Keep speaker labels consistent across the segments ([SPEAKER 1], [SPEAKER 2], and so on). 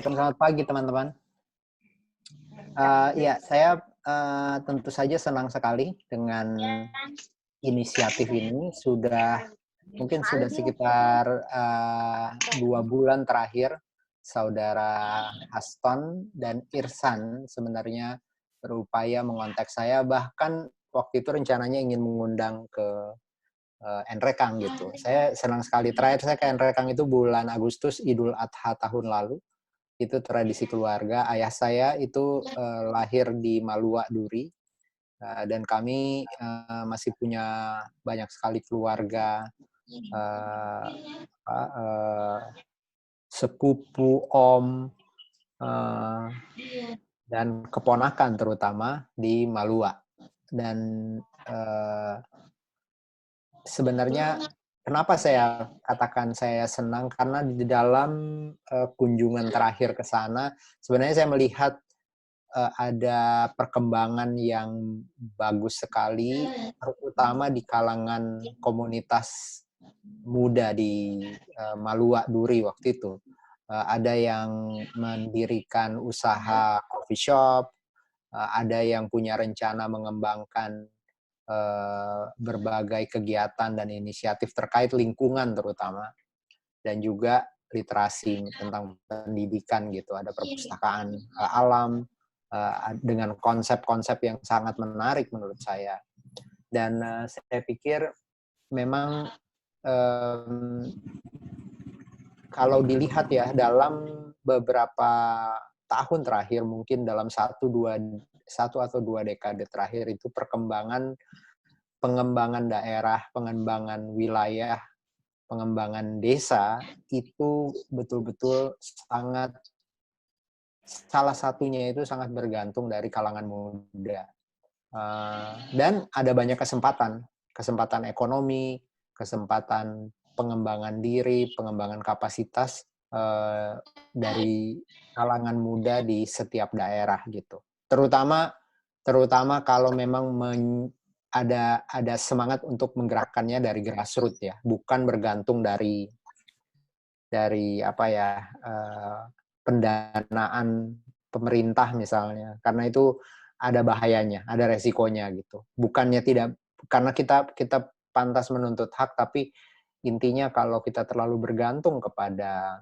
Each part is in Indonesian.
[SPEAKER 1] Selamat pagi teman-teman. Ya, saya tentu saja senang sekali dengan inisiatif ini. Mungkin sudah sekitar 2 bulan terakhir, saudara Haston dan Irsan sebenarnya berupaya mengontak saya. Bahkan waktu itu rencananya ingin mengundang ke Nrekang gitu. Saya senang sekali. Terakhir saya ke Nrekang itu bulan Agustus, Idul Adha tahun lalu. Itu tradisi keluarga. Ayah saya itu lahir di Malua Duri, dan kami masih punya banyak sekali keluarga, uh, sepupu, om, uh, dan keponakan terutama di Malua. Dan uh, sebenarnya kenapa saya katakan saya senang, karena di dalam kunjungan terakhir ke sana sebenarnya saya melihat ada perkembangan yang bagus sekali, terutama di kalangan komunitas muda di Malua Duri waktu itu. Ada yang mendirikan usaha coffee shop, ada yang punya rencana mengembangkan berbagai kegiatan dan inisiatif terkait lingkungan terutama, dan juga literasi tentang pendidikan gitu. Ada perpustakaan alam dengan konsep-konsep yang sangat menarik menurut saya. Dan saya pikir memang kalau dilihat ya dalam beberapa tahun terakhir, mungkin dalam satu atau dua dekade terakhir, itu pengembangan daerah, pengembangan wilayah, pengembangan desa itu betul-betul salah satunya itu sangat bergantung dari kalangan muda. Dan ada banyak kesempatan ekonomi, kesempatan pengembangan diri, pengembangan kapasitas dari kalangan muda di setiap daerah gitu. Terutama kalau memang ada semangat untuk menggerakkannya dari grassroots ya, bukan bergantung dari apa ya, pendanaan pemerintah misalnya, karena itu ada bahayanya, ada resikonya gitu. Bukannya tidak, karena kita pantas menuntut hak, tapi intinya kalau kita terlalu bergantung kepada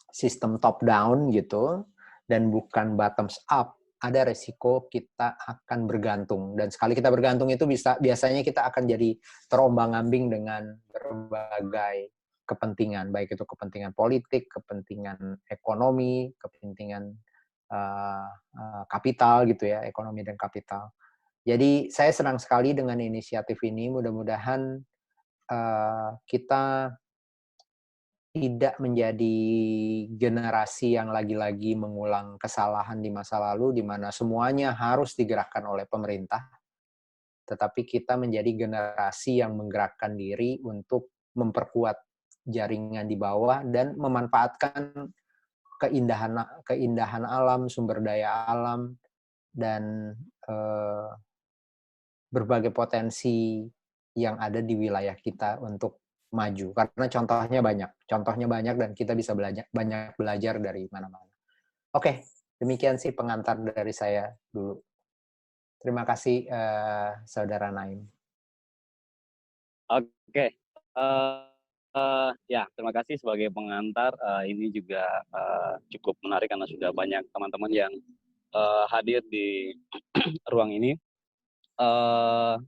[SPEAKER 1] sistem top down gitu dan bukan bottoms up, ada resiko kita akan bergantung. Dan sekali kita bergantung itu biasanya kita akan jadi terombang-ambing dengan berbagai kepentingan, baik itu kepentingan politik, kepentingan ekonomi, kepentingan kapital gitu ya, ekonomi dan kapital. Jadi saya senang sekali dengan inisiatif ini. Mudah-mudahan kita tidak menjadi generasi yang lagi-lagi mengulang kesalahan di masa lalu, di mana semuanya harus digerakkan oleh pemerintah, tetapi kita menjadi generasi yang menggerakkan diri untuk memperkuat jaringan di bawah dan memanfaatkan keindahan alam, sumber daya alam, dan berbagai potensi yang ada di wilayah kita untuk maju. Karena contohnya banyak dan kita bisa banyak belajar dari mana-mana. Oke, demikian sih pengantar dari saya dulu. Terima kasih, Saudara Naim.
[SPEAKER 2] Oke, ya terima kasih sebagai pengantar. Ini juga cukup menarik karena sudah banyak teman-teman yang hadir di ruang ini.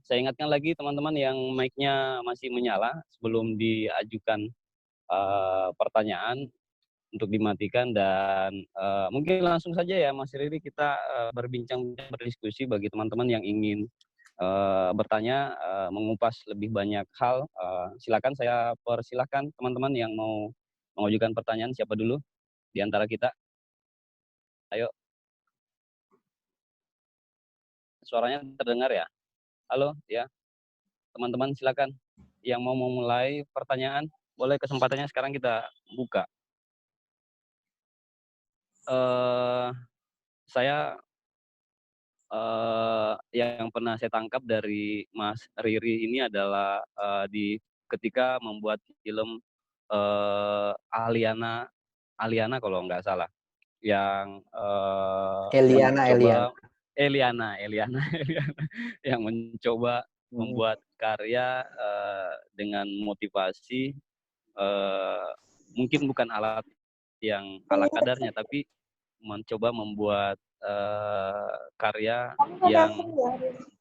[SPEAKER 2] Saya ingatkan lagi teman-teman yang mic-nya masih menyala sebelum diajukan pertanyaan untuk dimatikan, dan mungkin langsung saja ya Mas Riri, kita berbincang, berdiskusi bagi teman-teman yang ingin bertanya, mengupas lebih banyak hal. Silakan, saya persilahkan teman-teman yang mau mengajukan pertanyaan. Siapa dulu di antara kita? Ayo, suaranya terdengar ya? Halo ya, teman-teman silakan yang mau memulai pertanyaan, boleh, kesempatannya sekarang kita buka. Saya yang pernah saya tangkap dari Mas Riri ini adalah di ketika membuat film Aliana kalau nggak salah. yang
[SPEAKER 1] Eliana,
[SPEAKER 2] mencoba Eliana yang mencoba membuat karya dengan motivasi mungkin bukan alat yang ala kadarnya, tapi mencoba membuat karya yang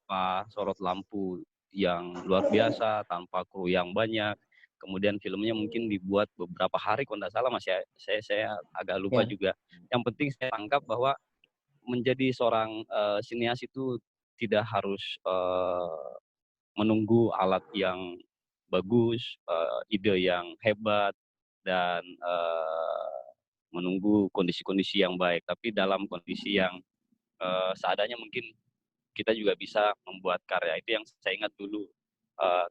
[SPEAKER 2] tanpa sorot lampu yang luar biasa, tanpa kru yang banyak. Kemudian filmnya mungkin dibuat beberapa hari, kalau tidak salah, saya agak lupa juga. Yang penting saya tangkap bahwa menjadi seorang sinias itu tidak harus menunggu alat yang bagus, ide yang hebat, dan menunggu kondisi-kondisi yang baik. Tapi dalam kondisi yang seadanya mungkin kita juga bisa membuat karya. Itu yang saya ingat dulu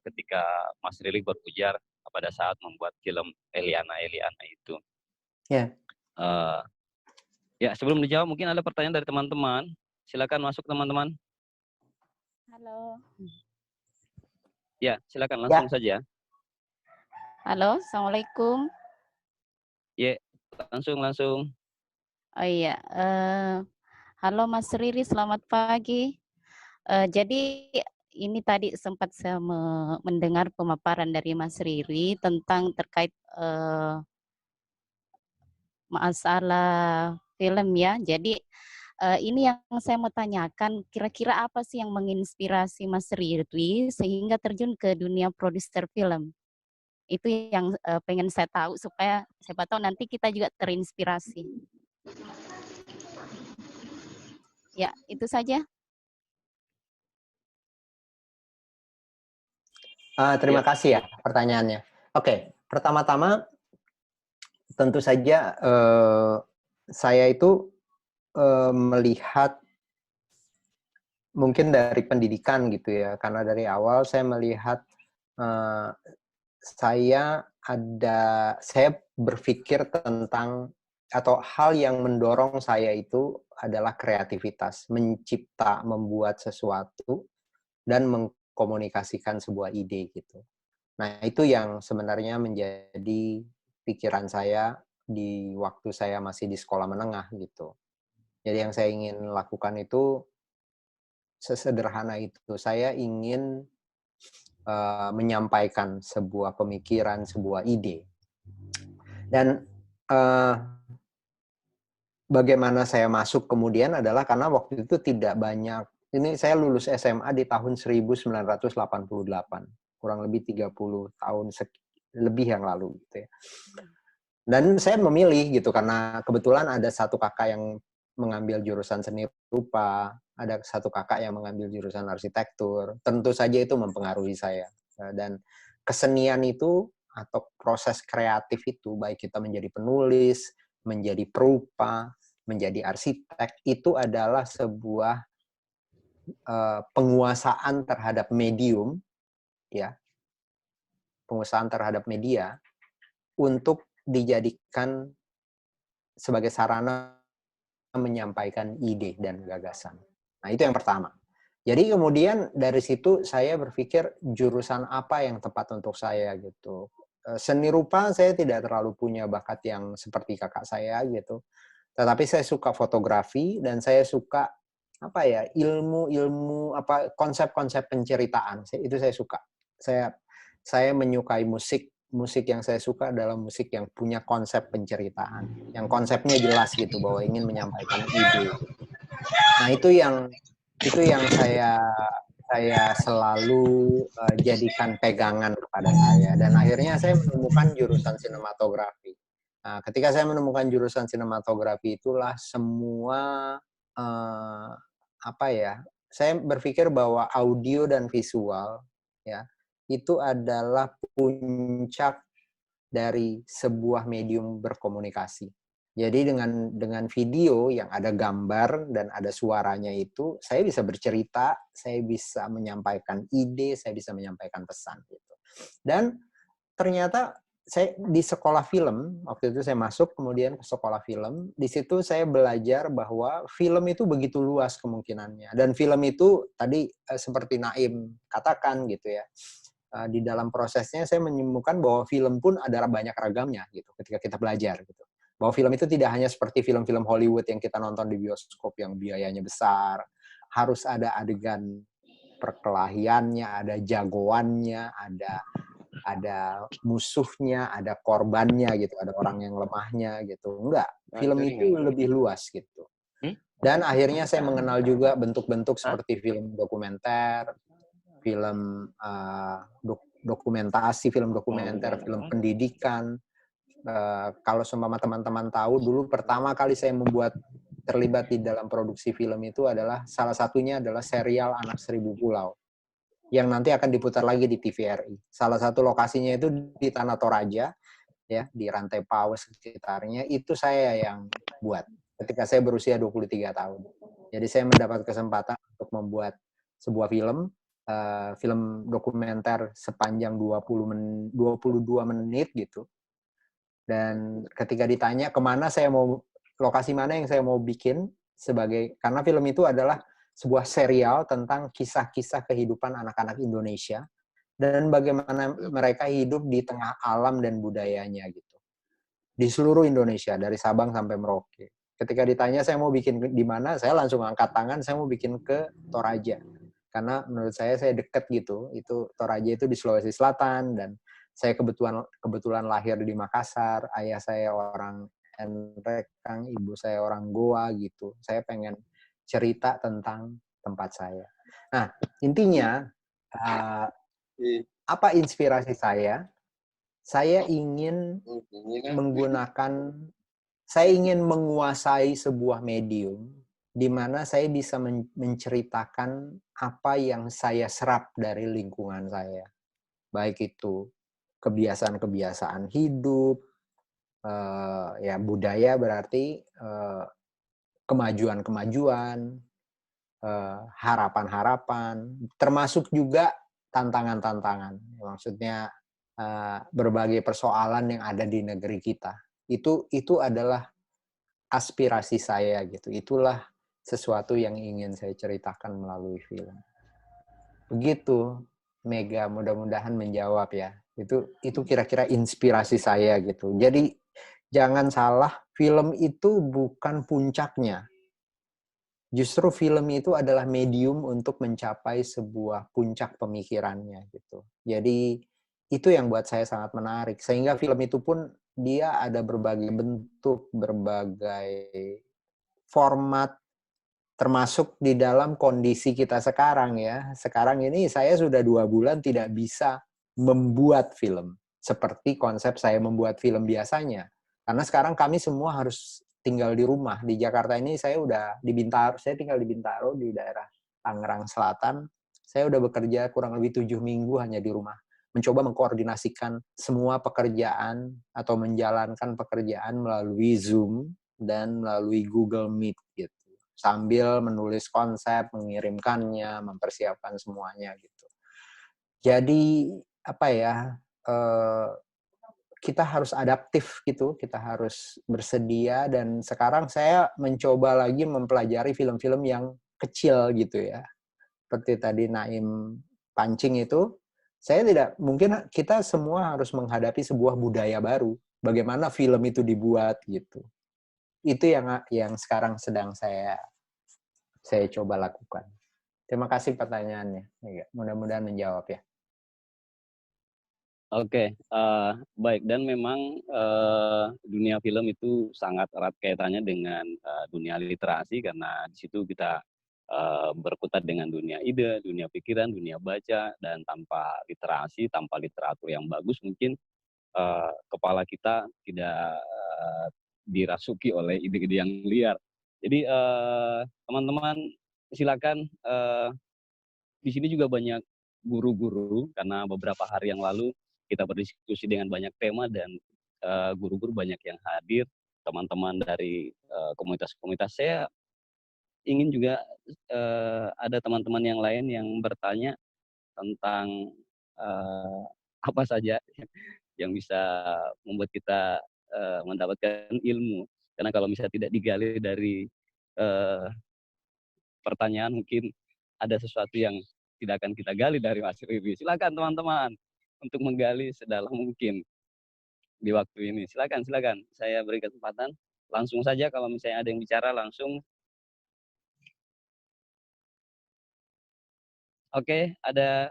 [SPEAKER 2] ketika Mas Rili berujar pada saat membuat film Eliana itu. Ya, sebelum dijawab mungkin ada pertanyaan dari teman-teman. Silakan masuk teman-teman.
[SPEAKER 3] Halo.
[SPEAKER 2] Ya, silakan langsung saja.
[SPEAKER 3] Halo, Assalamualaikum.
[SPEAKER 2] Ya, langsung.
[SPEAKER 3] Oh iya, halo Mas Riri, selamat pagi. Jadi ini tadi sempat saya mendengar pemaparan dari Mas Riri tentang terkait masalah film ya. Jadi ini yang saya mau tanyakan, kira-kira apa sih yang menginspirasi Mas Riri sehingga terjun ke dunia produser film? Itu yang pengen saya tahu supaya siapa tahu nanti kita juga terinspirasi. Ya, itu saja.
[SPEAKER 1] Terima kasih ya pertanyaannya. Oke, pertama-tama tentu saja saya itu melihat mungkin dari pendidikan gitu ya, karena dari awal saya melihat saya berpikir tentang atau hal yang mendorong saya itu adalah kreativitas, mencipta, membuat sesuatu dan mengkomunikasikan sebuah ide gitu. Nah, itu yang sebenarnya menjadi pikiran saya di waktu saya masih di sekolah menengah gitu. Jadi yang saya ingin lakukan itu sesederhana itu. Saya ingin menyampaikan sebuah pemikiran, sebuah ide. Dan bagaimana saya masuk kemudian adalah karena waktu itu tidak banyak. Ini saya lulus SMA di tahun 1988, kurang lebih 30 tahun lebih yang lalu gitu ya. Dan saya memilih gitu karena kebetulan ada satu kakak yang mengambil jurusan seni rupa, ada satu kakak yang mengambil jurusan arsitektur. Tentu saja itu mempengaruhi saya. Dan kesenian itu atau proses kreatif itu, baik kita menjadi penulis, menjadi perupa, menjadi arsitek, itu adalah sebuah penguasaan terhadap medium, ya, penguasaan terhadap media untuk dijadikan sebagai sarana menyampaikan ide dan gagasan. Nah, itu yang pertama. Jadi kemudian dari situ saya berpikir jurusan apa yang tepat untuk saya gitu. Seni rupa saya tidak terlalu punya bakat yang seperti kakak saya gitu. Tetapi saya suka fotografi dan saya suka ilmu konsep-konsep penceritaan. Itu saya suka. Saya menyukai musik yang saya suka adalah musik yang punya konsep penceritaan, yang konsepnya jelas gitu bahwa ingin menyampaikan ide. Nah, itu yang saya selalu jadikan pegangan kepada saya, dan akhirnya saya menemukan jurusan sinematografi. Nah, ketika saya menemukan jurusan sinematografi itulah semua saya berpikir bahwa audio dan visual ya itu adalah puncak dari sebuah medium berkomunikasi. Jadi dengan video yang ada gambar dan ada suaranya itu, saya bisa bercerita, saya bisa menyampaikan ide, saya bisa menyampaikan pesan gitu. Dan ternyata saya di sekolah film, waktu itu saya masuk kemudian ke sekolah film, di situ saya belajar bahwa film itu begitu luas kemungkinannya. Dan film itu tadi seperti Naim katakan gitu ya, di dalam prosesnya saya menemukan bahwa film pun ada banyak ragamnya gitu ketika kita belajar gitu. Bahwa film itu tidak hanya seperti film-film Hollywood yang kita nonton di bioskop yang biayanya besar, harus ada adegan perkelahiannya, ada jagoannya, ada musuhnya, ada korbannya gitu, ada orang yang lemahnya gitu. Enggak, film itu lebih luas gitu. Dan akhirnya saya mengenal juga bentuk-bentuk seperti film dokumenter, film dokumentasi, film dokumenter, film pendidikan. Kalau seumpama teman-teman tahu, dulu pertama kali saya terlibat di dalam produksi film itu adalah salah satunya adalah serial Anak Seribu Pulau yang nanti akan diputar lagi di TVRI. Salah satu lokasinya itu di Tanah Toraja, ya, di Rantai Paus sekitarnya. Itu saya yang buat ketika saya berusia 23 tahun. Jadi saya mendapat kesempatan untuk membuat sebuah film, film dokumenter sepanjang 22 menit gitu. Dan ketika ditanya kemana saya mau, lokasi mana yang saya mau bikin, karena film itu adalah sebuah serial tentang kisah-kisah kehidupan anak-anak Indonesia dan bagaimana mereka hidup di tengah alam dan budayanya gitu. Di seluruh Indonesia, dari Sabang sampai Merauke. Ketika ditanya saya mau bikin di mana, saya langsung angkat tangan, saya mau bikin ke Toraja. Karena menurut saya dekat gitu. Itu Toraja itu di Sulawesi Selatan dan saya kebetulan lahir di Makassar, ayah saya orang Enrekang, ibu saya orang Goa gitu. Saya pengen cerita tentang tempat saya. Nah, intinya apa inspirasi saya? Saya ingin menguasai sebuah medium di mana saya bisa menceritakan apa yang saya serap dari lingkungan saya. Baik itu kebiasaan-kebiasaan hidup, ya budaya berarti kemajuan-kemajuan, harapan-harapan, termasuk juga tantangan-tantangan. Maksudnya berbagai persoalan yang ada di negeri kita. Itu adalah aspirasi saya gitu. Itulah sesuatu yang ingin saya ceritakan melalui film. Begitu, Mega, mudah-mudahan menjawab ya. Itu kira-kira inspirasi saya gitu. Jadi jangan salah, film itu bukan puncaknya. Justru film itu adalah medium untuk mencapai sebuah puncak pemikirannya gitu. Jadi itu yang buat saya sangat menarik. Sehingga film itu pun dia ada berbagai bentuk, berbagai format, termasuk di dalam kondisi kita sekarang ya. Sekarang ini saya sudah 2 bulan tidak bisa membuat film seperti konsep saya membuat film biasanya. Karena sekarang kami semua harus tinggal di rumah. Di Jakarta ini saya tinggal di Bintaro di daerah Tangerang Selatan. Saya udah bekerja kurang lebih 7 minggu hanya di rumah. Mencoba mengkoordinasikan semua pekerjaan atau menjalankan pekerjaan melalui Zoom dan melalui Google Meet gitu. Sambil menulis konsep, mengirimkannya, mempersiapkan semuanya gitu. Jadi apa ya, kita harus adaptif gitu, kita harus bersedia, dan sekarang saya mencoba lagi mempelajari film-film yang kecil gitu ya. Seperti tadi Naim pancing itu, mungkin kita semua harus menghadapi sebuah budaya baru. Bagaimana film itu dibuat gitu. Itu yang sekarang sedang saya coba lakukan. Terima kasih pertanyaannya. Mudah-mudahan menjawab ya.
[SPEAKER 2] Oke, baik. Dan memang dunia film itu sangat erat kaitannya dengan dunia literasi, karena di situ kita berkutat dengan dunia ide, dunia pikiran, dunia baca, dan tanpa literasi, tanpa literatur yang bagus, mungkin kepala kita tidak dirasuki oleh ide-ide yang liar. Jadi teman-teman silakan, di sini juga banyak guru-guru, karena beberapa hari yang lalu kita berdiskusi dengan banyak tema dan guru-guru banyak yang hadir, teman-teman dari komunitas-komunitas. Saya ingin juga ada teman-teman yang lain yang bertanya tentang apa saja yang bisa membuat kita mendapatkan ilmu. Karena kalau misalnya tidak digali dari pertanyaan, mungkin ada sesuatu yang tidak akan kita gali dari Mas Riri. Silakan teman-teman untuk menggali sedalam mungkin. di waktu ini. Silakan, silakan. Saya beri kesempatan. Langsung saja kalau misalnya ada yang bicara langsung. Oke, ada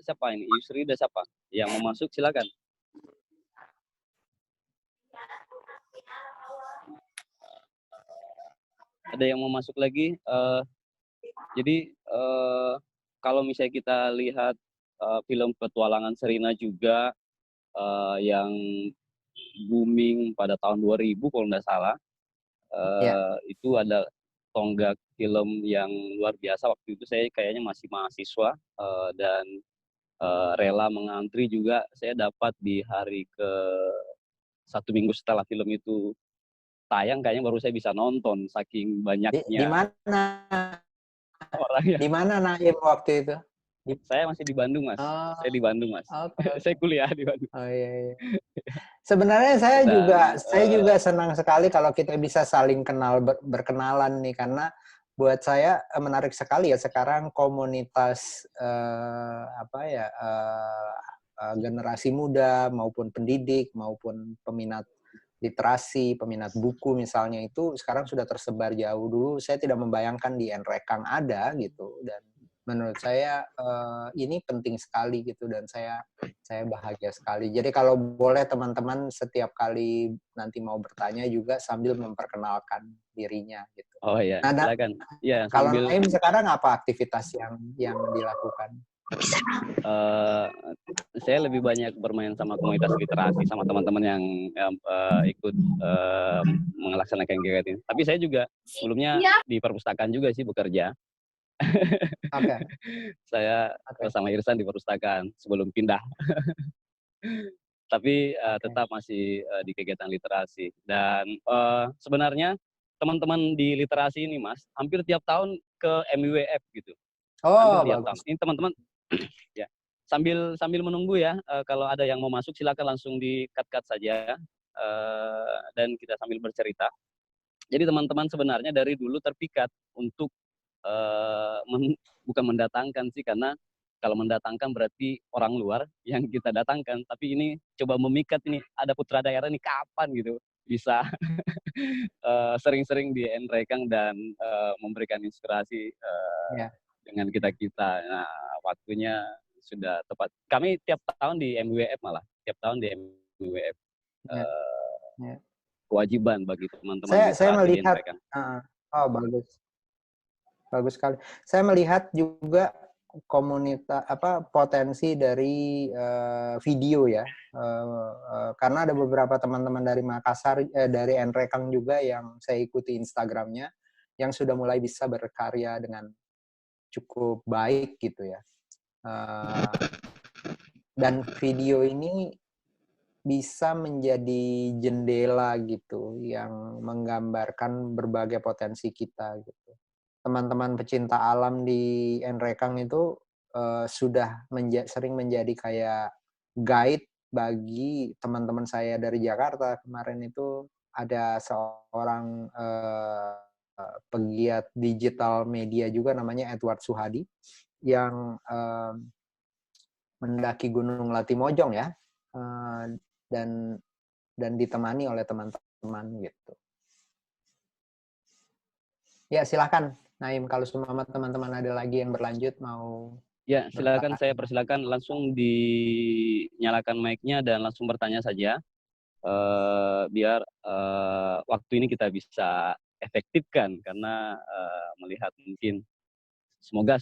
[SPEAKER 2] siapa ini? Yusri ada siapa? Yang mau masuk silakan. Ada yang mau masuk lagi? Jadi kalau misalnya kita lihat film petualangan Sherina juga yang booming pada tahun 2000 kalau nggak salah, itu ada tonggak film yang luar biasa. Waktu itu saya kayaknya masih mahasiswa dan rela mengantri juga. Saya dapat di hari ke 1 minggu setelah film itu tayang, kayaknya baru saya bisa nonton saking
[SPEAKER 1] Di
[SPEAKER 2] banyaknya
[SPEAKER 1] mana?
[SPEAKER 2] orang yang.
[SPEAKER 1] Di mana Naim waktu itu?
[SPEAKER 2] Saya masih di Bandung, Mas.
[SPEAKER 1] Oh,
[SPEAKER 2] Saya di Bandung, Mas.
[SPEAKER 1] oke.
[SPEAKER 2] Saya kuliah di Bandung.
[SPEAKER 1] Oh iya, iya. Sebenarnya saya
[SPEAKER 2] Dan
[SPEAKER 1] juga senang sekali kalau kita bisa saling kenal berkenalan nih, karena buat saya menarik sekali ya sekarang komunitas generasi muda maupun pendidik maupun peminat literasi, peminat buku misalnya itu sekarang sudah tersebar jauh. Dulu saya tidak membayangkan di Nrekang ada gitu, dan menurut saya ini penting sekali gitu, dan saya bahagia sekali. Jadi kalau boleh teman-teman setiap kali nanti mau bertanya juga sambil memperkenalkan dirinya gitu.
[SPEAKER 2] oh ya,
[SPEAKER 1] Nah,
[SPEAKER 2] silakan. Ya,
[SPEAKER 1] kalau
[SPEAKER 2] sambil
[SPEAKER 1] Naim sekarang apa aktivitas yang dilakukan?
[SPEAKER 2] saya lebih banyak bermain sama komunitas literasi sama teman-teman yang ikut melaksanakan kegiatan ini. Tapi saya juga sebelumnya di perpustakaan juga sih bekerja.
[SPEAKER 1] Oke.
[SPEAKER 2] Saya sama Irsan di perpustakaan sebelum pindah. Tapi tetap masih di kegiatan literasi. Dan sebenarnya teman-teman di literasi ini, Mas, hampir tiap tahun ke MWF gitu.
[SPEAKER 1] Oh,
[SPEAKER 2] Hampir tiap
[SPEAKER 1] bagus.
[SPEAKER 2] tahun. Ini teman-teman ya. Sambil menunggu ya, kalau ada yang mau masuk silakan langsung di-cut saja dan kita sambil bercerita. Jadi teman-teman sebenarnya dari dulu terpikat untuk bukan mendatangkan sih, karena kalau mendatangkan berarti orang luar yang kita datangkan, tapi ini coba memikat ini, ada putra daerah ini kapan gitu bisa sering-sering di Nrekang dan memberikan inspirasi dengan kita-kita. Nah, waktunya sudah tepat. Kami tiap tahun di MWF malah, tiap tahun di MWF kewajiban bagi teman-teman
[SPEAKER 1] Saya
[SPEAKER 2] literasi di
[SPEAKER 1] melihat,
[SPEAKER 2] Nrekang.
[SPEAKER 1] oh bagus sekali. Saya melihat juga komunitas potensi dari video ya, karena ada beberapa teman-teman dari Makassar, dari Nrekang juga yang saya ikuti Instagramnya, yang sudah mulai bisa berkarya dengan cukup baik gitu ya. Dan video ini bisa menjadi jendela gitu yang menggambarkan berbagai potensi kita gitu. Teman-teman pecinta alam di Nrekang itu sudah sering menjadi kayak guide bagi teman-teman saya dari Jakarta. Kemarin itu ada seorang pegiat digital media juga namanya Edward Suhadi yang mendaki Gunung Latimojong ya, dan ditemani oleh teman-teman gitu. Ya silakan Naim, kalau semua teman-teman ada lagi yang berlanjut mau.
[SPEAKER 2] Ya, silakan, saya persilakan langsung dinyalakan mic-nya dan langsung bertanya saja. Biar waktu ini kita bisa efektifkan, karena melihat mungkin semoga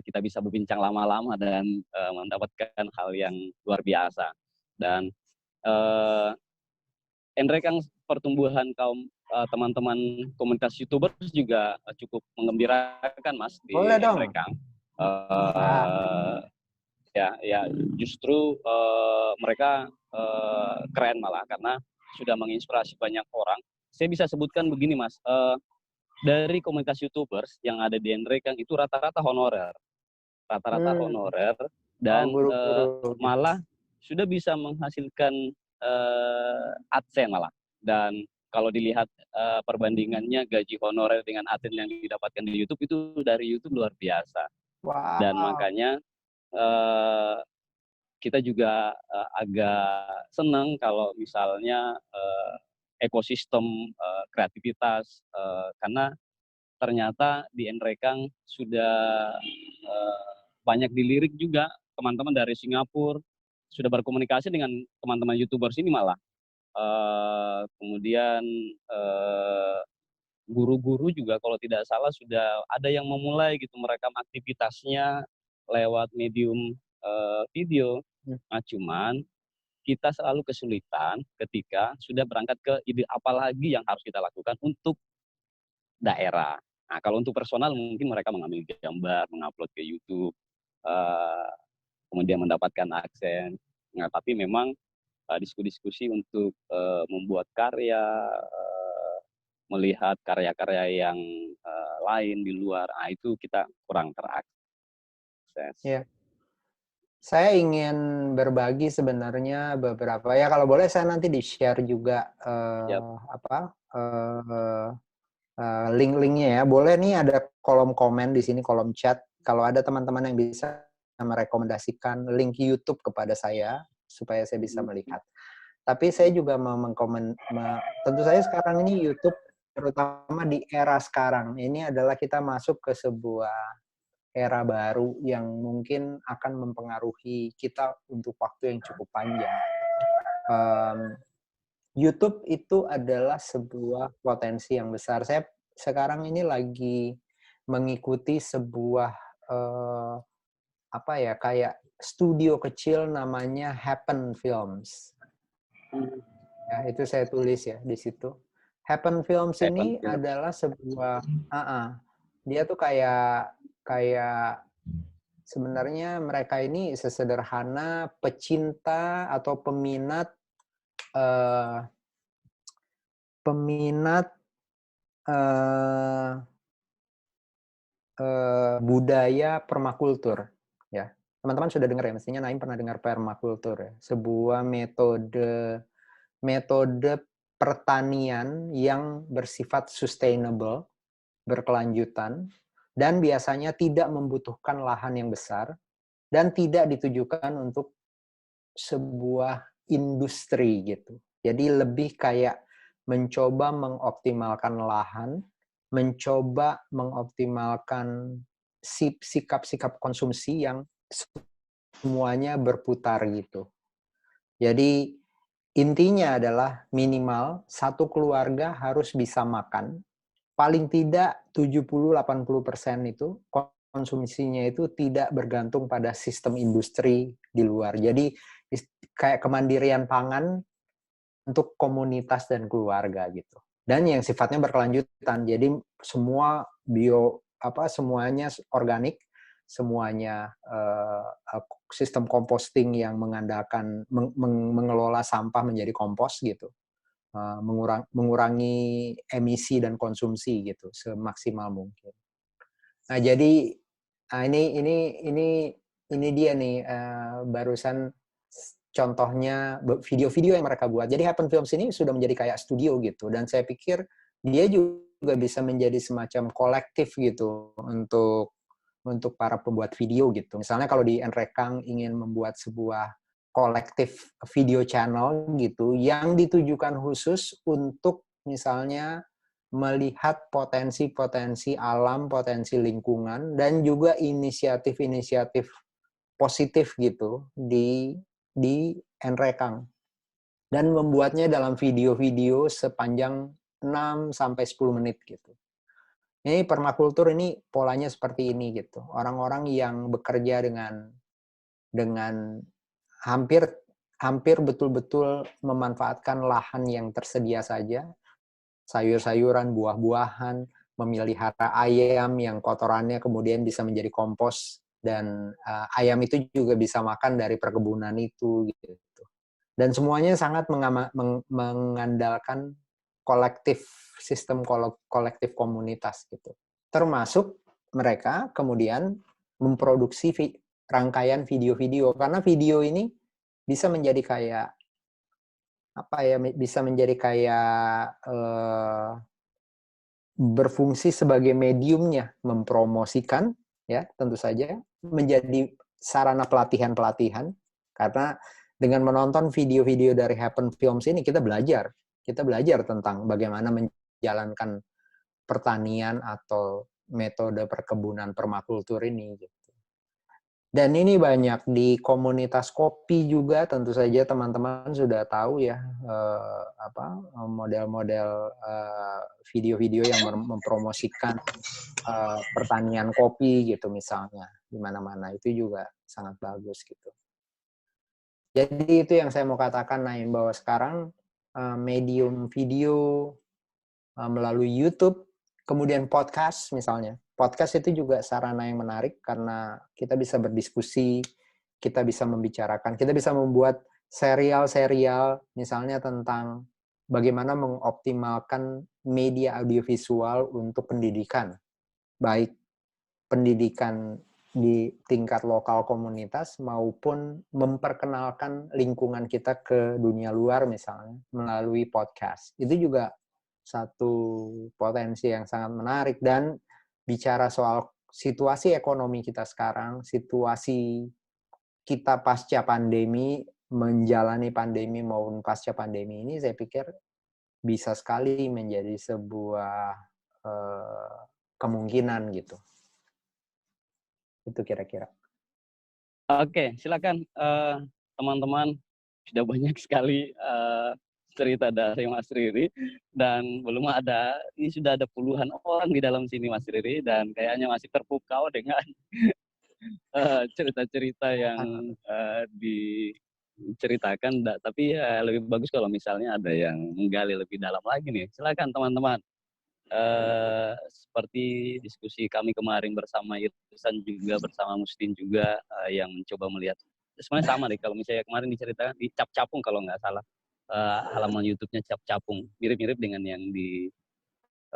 [SPEAKER 2] kita bisa berbincang lama-lama dan mendapatkan hal yang luar biasa. Dan Nrekang pertumbuhan kaum teman-teman komunitas YouTubers juga cukup menggembirakan, Mas, di Nrekang. Ya justru mereka keren malah, karena sudah menginspirasi banyak orang. Saya bisa sebutkan begini, Mas, dari komunitas YouTubers yang ada di Nrekang itu rata-rata honorer, dan malah sudah bisa menghasilkan AdSense malah. Dan kalau dilihat perbandingannya gaji honorer dengan AdSense yang didapatkan di YouTube itu dari YouTube luar biasa.
[SPEAKER 1] Wow.
[SPEAKER 2] Dan makanya kita juga agak senang kalau misalnya ekosistem kreativitas, karena ternyata di Nrekang sudah banyak dilirik juga teman-teman dari Singapura, sudah berkomunikasi dengan teman-teman YouTubers ini malah. Kemudian guru-guru juga kalau tidak salah sudah ada yang memulai gitu merekam aktivitasnya lewat medium video. Nah, cuman kita selalu kesulitan ketika sudah berangkat ke ide apa lagi yang harus kita lakukan untuk daerah. Nah, kalau untuk personal mungkin mereka mengambil gambar, mengupload ke YouTube, kemudian mendapatkan aksen. Nah, tapi memang diskusi-diskusi untuk membuat karya, melihat karya-karya yang lain di luar, itu kita kurang terakses.
[SPEAKER 1] Ya. Saya ingin berbagi sebenarnya beberapa, ya kalau boleh saya nanti di-share juga link-linknya ya. Boleh nih ada kolom komen di sini, kolom chat. Kalau ada teman-teman yang bisa merekomendasikan link YouTube kepada saya supaya saya bisa melihat. Tapi saya juga mau tentu saja sekarang ini YouTube, terutama di era sekarang ini adalah kita masuk ke sebuah era baru yang mungkin akan mempengaruhi kita untuk waktu yang cukup panjang. YouTube itu adalah sebuah potensi yang besar. Saya sekarang ini lagi mengikuti sebuah kayak studio kecil namanya Happen Films. Ya, itu saya tulis ya di situ. Happen Films ini adalah sebuah dia tuh kayak sebenarnya mereka ini sesederhana pecinta atau peminat budaya permakultur, ya. Teman-teman sudah dengar ya, mestinya Naim pernah dengar permakultur ya. Sebuah metode pertanian yang bersifat sustainable, berkelanjutan, dan biasanya tidak membutuhkan lahan yang besar dan tidak ditujukan untuk sebuah industri gitu. Jadi lebih kayak mencoba mengoptimalkan lahan, mencoba mengoptimalkan sikap-sikap konsumsi yang semuanya berputar gitu. Jadi intinya adalah minimal satu keluarga harus bisa makan. Paling tidak 70-80% itu konsumsinya itu tidak bergantung pada sistem industri di luar. Jadi kayak kemandirian pangan untuk komunitas dan keluarga gitu. Dan yang sifatnya berkelanjutan. Jadi semua semuanya organik, semuanya sistem composting yang mengandalkan mengelola sampah menjadi kompos gitu. Mengurangi emisi dan konsumsi gitu semaksimal mungkin. Nah, jadi ini dia nih barusan contohnya video-video yang mereka buat. Jadi Happen Films ini sudah menjadi kayak studio gitu, dan saya pikir dia juga bisa menjadi semacam kolektif gitu untuk para pembuat video gitu. Misalnya kalau di Nrekang ingin membuat sebuah kolektif video channel gitu yang ditujukan khusus untuk misalnya melihat potensi-potensi alam, potensi lingkungan, dan juga inisiatif-inisiatif positif gitu di Nrekang. Dan membuatnya dalam video-video sepanjang 6-10 menit gitu. Ini permakultur ini polanya seperti ini gitu. Orang-orang yang bekerja dengan hampir betul-betul memanfaatkan lahan yang tersedia saja, sayur-sayuran, buah-buahan, memelihara ayam yang kotorannya kemudian bisa menjadi kompos, dan ayam itu juga bisa makan dari perkebunan itu gitu. Dan semuanya sangat mengandalkan sistem kolektif komunitas gitu. Termasuk mereka kemudian memproduksi rangkaian video-video, karena video ini bisa menjadi kayak berfungsi sebagai mediumnya mempromosikan, ya tentu saja menjadi sarana pelatihan-pelatihan, Karena dengan menonton video-video dari Happen Films ini kita belajar tentang bagaimana menjalankan pertanian atau metode perkebunan permakultur ini gitu. Dan ini banyak di komunitas kopi juga, tentu saja teman-teman sudah tahu ya model-model video-video yang mempromosikan pertanian kopi gitu misalnya di mana-mana, itu juga sangat bagus gitu. Jadi itu yang saya mau katakan, Naim, bahwa sekarang medium video melalui YouTube, kemudian podcast misalnya. Podcast itu juga sarana yang menarik karena kita bisa berdiskusi, kita bisa membicarakan, kita bisa membuat serial-serial misalnya tentang bagaimana mengoptimalkan media audiovisual untuk pendidikan. Baik pendidikan di tingkat lokal komunitas maupun memperkenalkan lingkungan kita ke dunia luar misalnya melalui podcast. Itu juga satu potensi yang sangat menarik. Dan bicara soal situasi ekonomi kita sekarang, situasi kita pasca pandemi, menjalani pandemi maupun pasca pandemi ini, saya pikir bisa sekali menjadi sebuah kemungkinan gitu. Itu kira-kira.
[SPEAKER 2] Oke, silakan teman-teman. Sudah banyak sekali cerita dari Mas Riri, dan ini sudah ada puluhan orang di dalam sini, Mas Riri, dan kayaknya masih terpukau dengan cerita-cerita yang diceritakan. Tapi ya lebih bagus kalau misalnya ada yang menggali lebih dalam lagi nih. Silakan teman-teman. Seperti diskusi kami kemarin bersama Irsan juga, bersama Mustin juga, yang mencoba melihat sebenarnya sama deh kalau misalnya kemarin diceritakan di Cap Capung kalau nggak salah, halaman YouTube-nya Cap Capung, mirip-mirip dengan yang di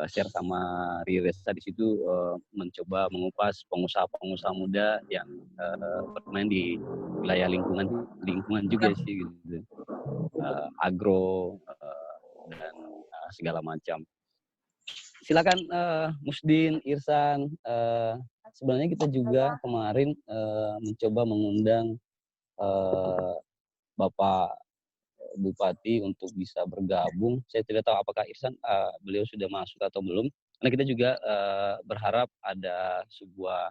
[SPEAKER 2] share sama Riresa di situ, mencoba mengupas pengusaha-pengusaha muda yang bermain di wilayah lingkungan juga sih gitu, agro dan segala macam. Silakan Musdin, Irsan. Sebenarnya kita juga kemarin mencoba mengundang Bapak Bupati untuk bisa bergabung. Saya tidak tahu apakah Irsan beliau sudah masuk atau belum. Karena kita juga berharap ada sebuah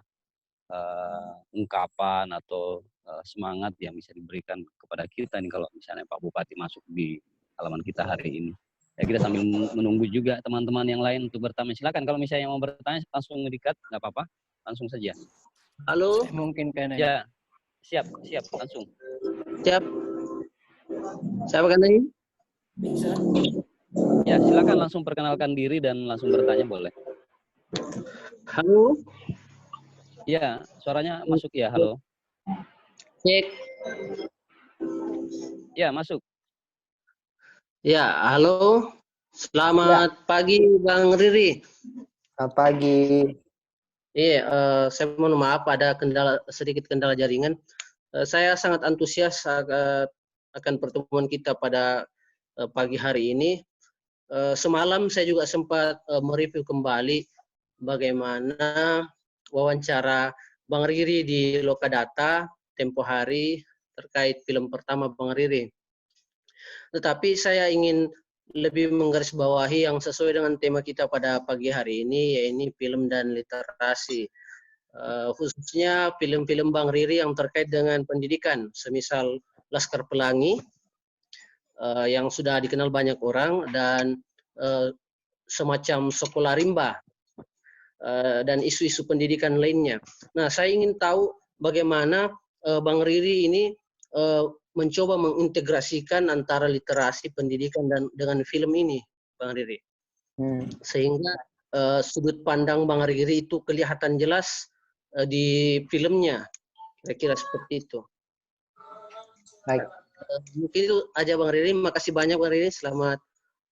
[SPEAKER 2] ungkapan atau semangat yang bisa diberikan kepada kita nih kalau misalnya Pak Bupati masuk di halaman kita hari ini. Ya, kita sambil menunggu juga teman-teman yang lain untuk bertanya. Silakan kalau misalnya mau bertanya langsung ngedikat, nggak apa-apa, langsung saja.
[SPEAKER 4] Halo.
[SPEAKER 5] Mungkin kayaknya.
[SPEAKER 2] Ya, siap langsung.
[SPEAKER 4] Siap. Siapa kan ini?
[SPEAKER 2] Ya, silakan langsung perkenalkan diri dan langsung bertanya boleh.
[SPEAKER 4] Halo.
[SPEAKER 2] Ya, suaranya masuk ya. Halo.
[SPEAKER 4] Cek.
[SPEAKER 2] Ya, masuk.
[SPEAKER 4] Ya, halo. Selamat pagi Bang Riri.
[SPEAKER 1] Selamat pagi.
[SPEAKER 4] Iya, saya mohon maaf ada sedikit kendala jaringan. Saya sangat antusias akan pertemuan kita pada pagi hari ini. Semalam saya juga sempat mereview kembali bagaimana wawancara Bang Riri di Lokadata tempo hari terkait film pertama Bang Riri. Tetapi saya ingin lebih menggarisbawahi yang sesuai dengan tema kita pada pagi hari ini, yaitu film dan literasi. Khususnya film-film Bang Riri yang terkait dengan pendidikan, semisal Laskar Pelangi, yang sudah dikenal banyak orang, dan semacam Sekolah Rimba, dan isu-isu pendidikan lainnya. Nah, saya ingin tahu bagaimana Bang Riri ini mencoba mengintegrasikan antara literasi pendidikan dan dengan film ini, Bang Riri. Sehingga sudut pandang Bang Riri itu kelihatan jelas di filmnya. Kira-kira seperti itu.
[SPEAKER 1] Baik.
[SPEAKER 4] Mungkin itu aja Bang Riri. Makasih banyak Bang Riri. Selamat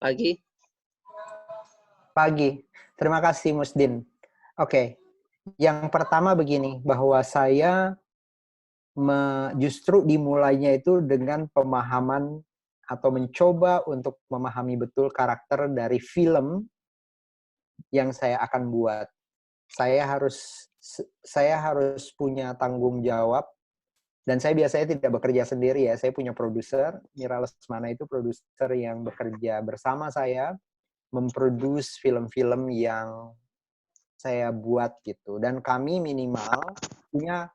[SPEAKER 4] pagi.
[SPEAKER 1] Pagi. Terima kasih Musdin. Oke. Yang pertama begini, bahwa saya justru dimulainya itu dengan pemahaman atau mencoba untuk memahami betul karakter dari film yang saya akan buat. Saya harus punya tanggung jawab Dan saya biasanya tidak bekerja sendiri ya, saya punya produser, Mira Lesmana itu produser yang bekerja bersama saya, memproduce film-film yang saya buat gitu. Dan kami minimal punya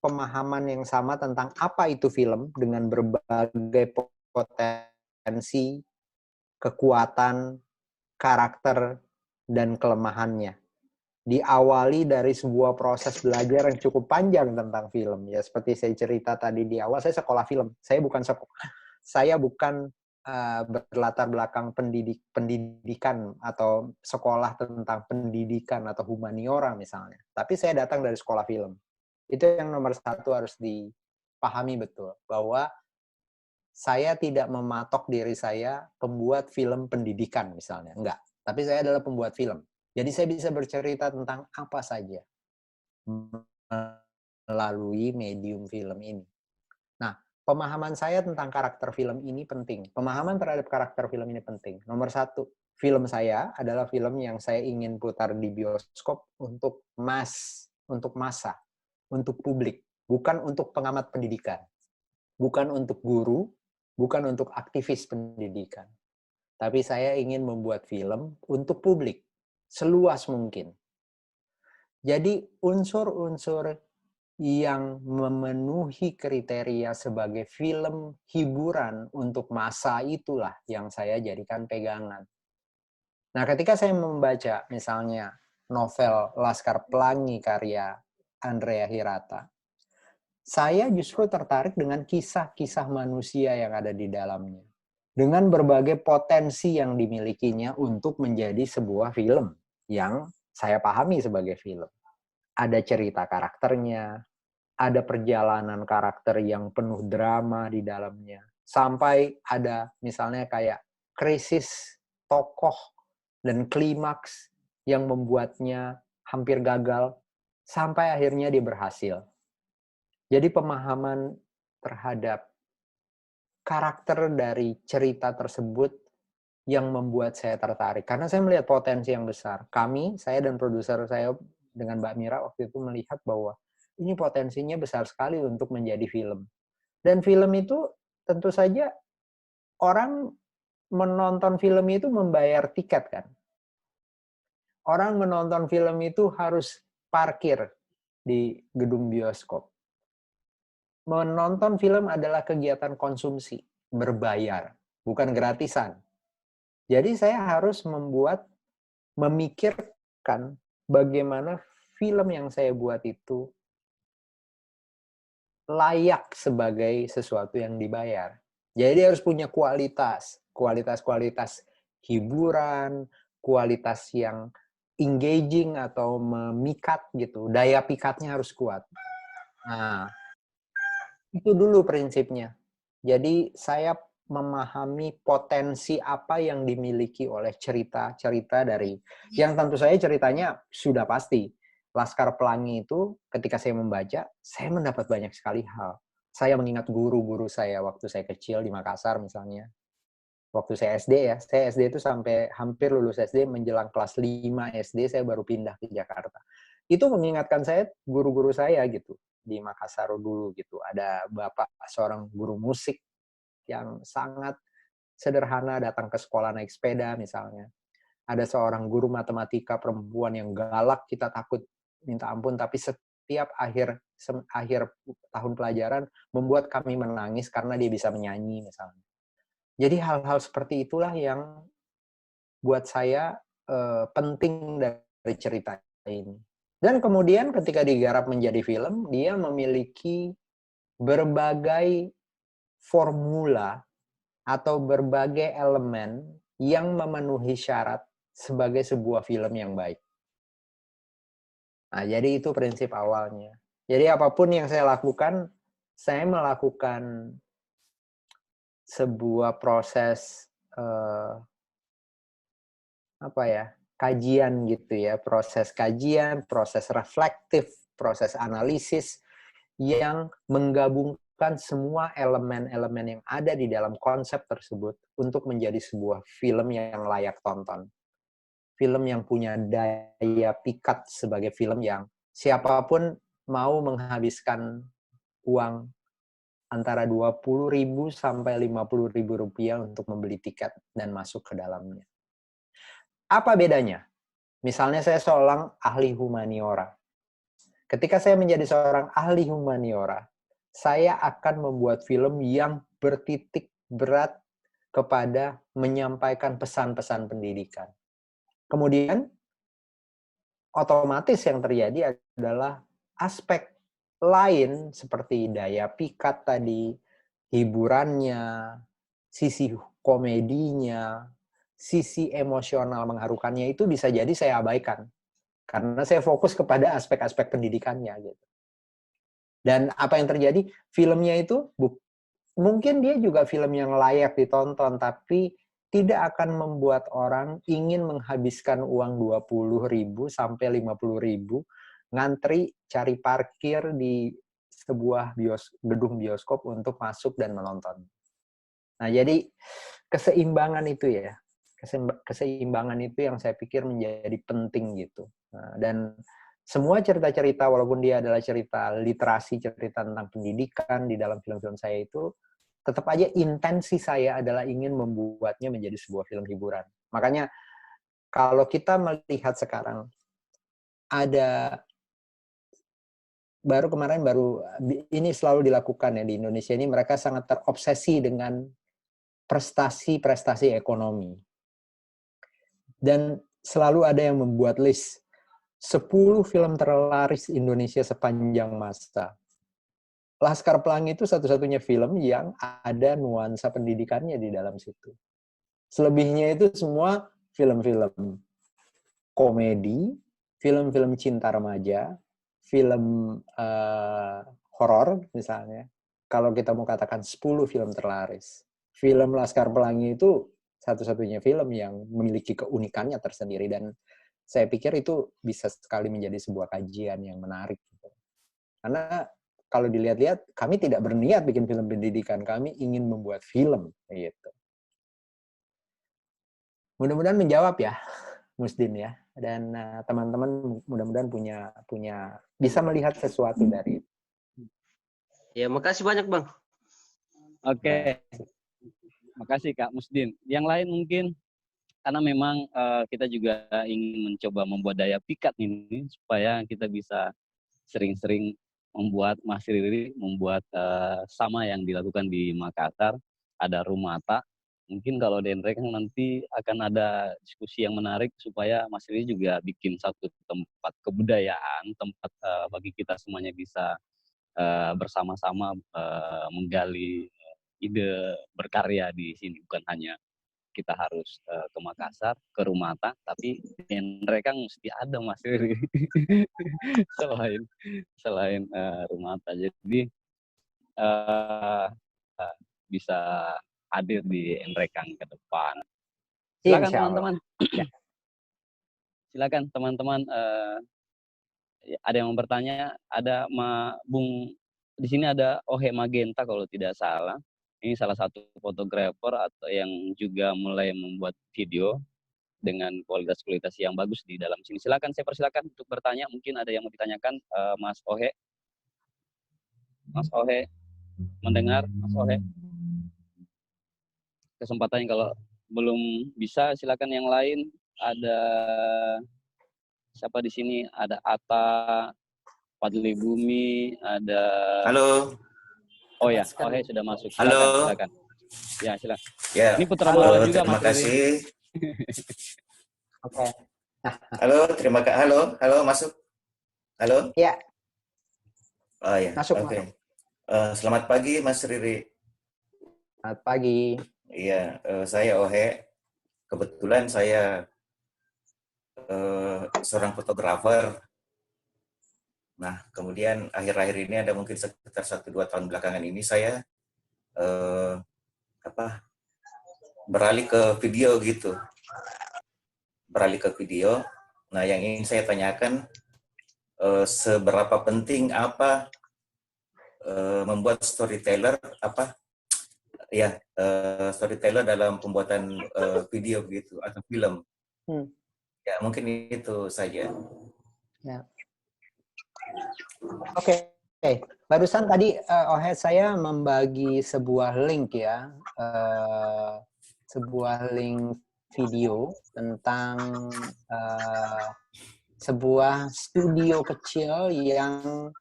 [SPEAKER 1] pemahaman yang sama tentang apa itu film dengan berbagai potensi, kekuatan, karakter, dan kelemahannya. Diawali dari sebuah proses belajar yang cukup panjang tentang film. Ya seperti saya cerita tadi di awal, saya sekolah film. Saya bukan berlatar belakang pendidikan atau sekolah tentang pendidikan atau humaniora misalnya. Tapi saya datang dari sekolah film. Itu yang nomor satu harus dipahami betul. Bahwa saya tidak mematok diri saya pembuat film pendidikan misalnya. Enggak. Tapi saya adalah pembuat film. Jadi saya bisa bercerita tentang apa saja melalui medium film ini. Nah, pemahaman saya tentang karakter film ini penting. Pemahaman terhadap karakter film ini penting. Nomor satu, film saya adalah film yang saya ingin putar di bioskop untuk massa, untuk publik. Bukan untuk pengamat pendidikan. Bukan untuk guru, bukan untuk aktivis pendidikan. Tapi saya ingin membuat film untuk publik. Seluas mungkin. Jadi unsur-unsur yang memenuhi kriteria sebagai film hiburan untuk massa itulah yang saya jadikan pegangan. Nah, ketika saya membaca misalnya novel Laskar Pelangi karya Andrea Hirata, saya justru tertarik dengan kisah-kisah manusia yang ada di dalamnya. Dengan berbagai potensi yang dimilikinya untuk menjadi sebuah film yang saya pahami sebagai film. Ada cerita karakternya, ada perjalanan karakter yang penuh drama di dalamnya. Sampai ada misalnya kayak krisis tokoh dan klimaks yang membuatnya hampir gagal, sampai akhirnya dia berhasil. Jadi pemahaman terhadap karakter dari cerita tersebut yang membuat saya tertarik. Karena saya melihat potensi yang besar. Saya dan produser saya dengan Mbak Mira waktu itu melihat bahwa ini potensinya besar sekali untuk menjadi film. Dan film itu tentu saja orang menonton film itu membayar tiket kan. Orang menonton film itu harus parkir di gedung bioskop. Menonton film adalah kegiatan konsumsi, berbayar, bukan gratisan. Jadi saya harus memikirkan bagaimana film yang saya buat itu layak sebagai sesuatu yang dibayar. Jadi harus punya kualitas hiburan, kualitas yang engaging atau memikat gitu. Daya pikatnya harus kuat. Nah, itu dulu prinsipnya. Jadi saya memahami potensi apa yang dimiliki oleh cerita-cerita dari yang tentu saja ceritanya sudah pasti. Laskar Pelangi itu ketika saya membaca, saya mendapat banyak sekali hal. Saya mengingat guru-guru saya waktu saya kecil di Makassar misalnya. Waktu saya SD ya, saya SD itu sampai hampir lulus SD menjelang kelas 5 SD saya baru pindah ke Jakarta. Itu mengingatkan saya guru-guru saya gitu di Makassar dulu gitu. Ada bapak seorang guru musik yang sangat sederhana datang ke sekolah naik sepeda misalnya. Ada seorang guru matematika perempuan yang galak, kita takut minta ampun, tapi setiap akhir tahun pelajaran membuat kami menangis karena dia bisa menyanyi misalnya. Jadi hal-hal seperti itulah yang buat saya penting dari cerita ini. Dan kemudian ketika digarap menjadi film, dia memiliki berbagai formula atau berbagai elemen yang memenuhi syarat sebagai sebuah film yang baik. Nah, jadi itu prinsip awalnya. Jadi apapun yang saya lakukan, saya melakukan sebuah proses kajian gitu ya, proses kajian, proses reflektif, proses analisis yang menggabungkan semua elemen-elemen yang ada di dalam konsep tersebut untuk menjadi sebuah film yang layak tonton. Film yang punya daya pikat sebagai film yang siapapun mau menghabiskan uang antara 20.000 sampai 50.000 rupiah untuk membeli tiket dan masuk ke dalamnya. Apa bedanya? Misalnya saya seorang ahli humaniora. Ketika saya menjadi seorang ahli humaniora, saya akan membuat film yang bertitik berat kepada menyampaikan pesan-pesan pendidikan. Kemudian, otomatis yang terjadi adalah aspek lain seperti daya pikat tadi, hiburannya, sisi komedinya, sisi emosional mengharukannya itu bisa jadi saya abaikan. Karena saya fokus kepada aspek-aspek pendidikannya gitu. Dan apa yang terjadi? Filmnya itu mungkin dia juga film yang layak ditonton, tapi tidak akan membuat orang ingin menghabiskan uang 20.000 sampai 50.000 ngantri cari parkir di sebuah gedung bioskop untuk masuk dan menonton. Nah, jadi keseimbangan itu ya. Keseimbangan itu yang saya pikir menjadi penting gitu. Nah, dan semua cerita-cerita, walaupun dia adalah cerita literasi, cerita tentang pendidikan di dalam film-film saya itu, tetap aja intensi saya adalah ingin membuatnya menjadi sebuah film hiburan. Makanya kalau kita melihat sekarang, ada kemarin ini selalu dilakukan ya di Indonesia ini, mereka sangat terobsesi dengan prestasi-prestasi ekonomi. Dan selalu ada yang membuat list 10 film terlaris Indonesia sepanjang masa. Laskar Pelangi itu satu-satunya film yang ada nuansa pendidikannya di dalam situ. Selebihnya itu semua film-film komedi, film-film cinta remaja, film horor misalnya. Kalau kita mau katakan 10 film terlaris. Film Laskar Pelangi itu satu-satunya film yang memiliki keunikannya tersendiri, dan saya pikir itu bisa sekali menjadi sebuah kajian yang menarik. Karena kalau dilihat-lihat, kami tidak berniat bikin film pendidikan, kami ingin membuat film. Gitu. Mudah-mudahan menjawab ya, Musdin ya, dan teman-teman mudah-mudahan punya bisa melihat sesuatu dari itu.
[SPEAKER 4] Ya, makasih banyak Bang.
[SPEAKER 2] Oke. Makasih Kak Musdin. Yang lain mungkin karena memang kita juga ingin mencoba membuat daya pikat ini supaya kita bisa sering-sering membuat Mas Riri membuat sama yang dilakukan di Makassar, ada Rumata. Mungkin kalau di Enrekang nanti akan ada diskusi yang menarik supaya Mas Riri juga bikin satu tempat kebudayaan, tempat bagi kita semuanya bisa bersama-sama menggali ide berkarya di sini, bukan hanya kita harus ke Makassar, ke Rumata, tapi mereka mesti ada Mas Riri selain Rumata. Jadi bisa hadir di Enrekang ke depan. Silakan teman-teman. Silakan teman-teman. Ada yang mau bertanya? Ada Bung, di sini ada Ohe Magenta kalau tidak salah. Ini salah satu fotografer atau yang juga mulai membuat video dengan kualitas yang bagus di dalam sini. Silakan, saya persilakan untuk bertanya. Mungkin ada yang mau ditanyakan, Mas Ohe. Mas Ohe, mendengar Mas Ohe? Kesempatannya kalau belum bisa, silakan yang lain. Ada siapa di sini? Ada Atta, Fadli Bumi, ada.
[SPEAKER 5] Halo.
[SPEAKER 2] Oh ya, Ohe sudah masuk. Silakan,
[SPEAKER 5] halo.
[SPEAKER 2] Silakan. Ya, silakan.
[SPEAKER 5] Ya.
[SPEAKER 2] Ini putra bawah juga,
[SPEAKER 5] terima
[SPEAKER 2] Mas
[SPEAKER 5] kasih.
[SPEAKER 1] Oke.
[SPEAKER 5] Halo, terima kasih. Halo, masuk. Halo.
[SPEAKER 1] Ya.
[SPEAKER 5] Oh ya.
[SPEAKER 1] Masuk.
[SPEAKER 5] Oke. Selamat pagi, Mas Riri.
[SPEAKER 1] Selamat pagi.
[SPEAKER 5] Iya, saya Ohe. Kebetulan saya seorang fotografer. Nah, kemudian akhir-akhir ini ada mungkin sekitar 1-2 tahun belakangan ini saya beralih ke video gitu. Beralih ke video. Nah, yang ingin saya tanyakan, seberapa penting membuat storyteller storyteller dalam pembuatan video gitu atau film. Ya, mungkin itu saja.
[SPEAKER 1] Ya. Oke. Oke, barusan tadi Ohe saya membagi sebuah link ya, sebuah link video tentang sebuah studio kecil yang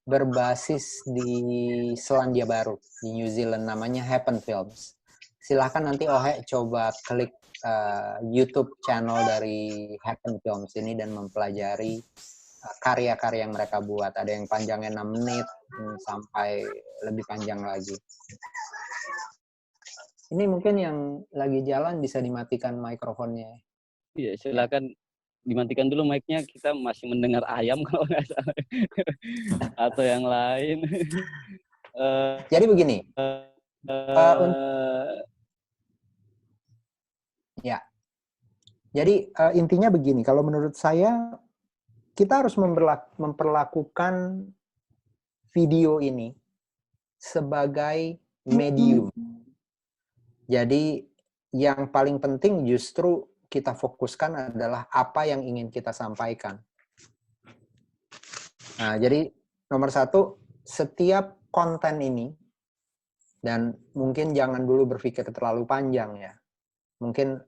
[SPEAKER 1] berbasis di Selandia Baru, di New Zealand, namanya Happen Films. Silahkan nanti Ohe coba klik YouTube channel dari Happen Films ini dan mempelajari karya-karya yang mereka buat. Ada yang panjangnya 6 menit sampai lebih panjang lagi. Ini mungkin yang lagi jalan bisa dimatikan mikrofonnya.
[SPEAKER 2] Iya, silakan dimatikan dulu mic-nya, kita masih mendengar ayam kalau nggak salah. Atau yang lain.
[SPEAKER 1] Jadi begini. Ya. Jadi intinya begini, kalau menurut saya kita harus memperlakukan video ini sebagai medium. Jadi yang paling penting justru kita fokuskan adalah apa yang ingin kita sampaikan. Nah, jadi nomor satu, setiap konten ini, dan mungkin jangan dulu berpikir terlalu panjang ya. Mungkin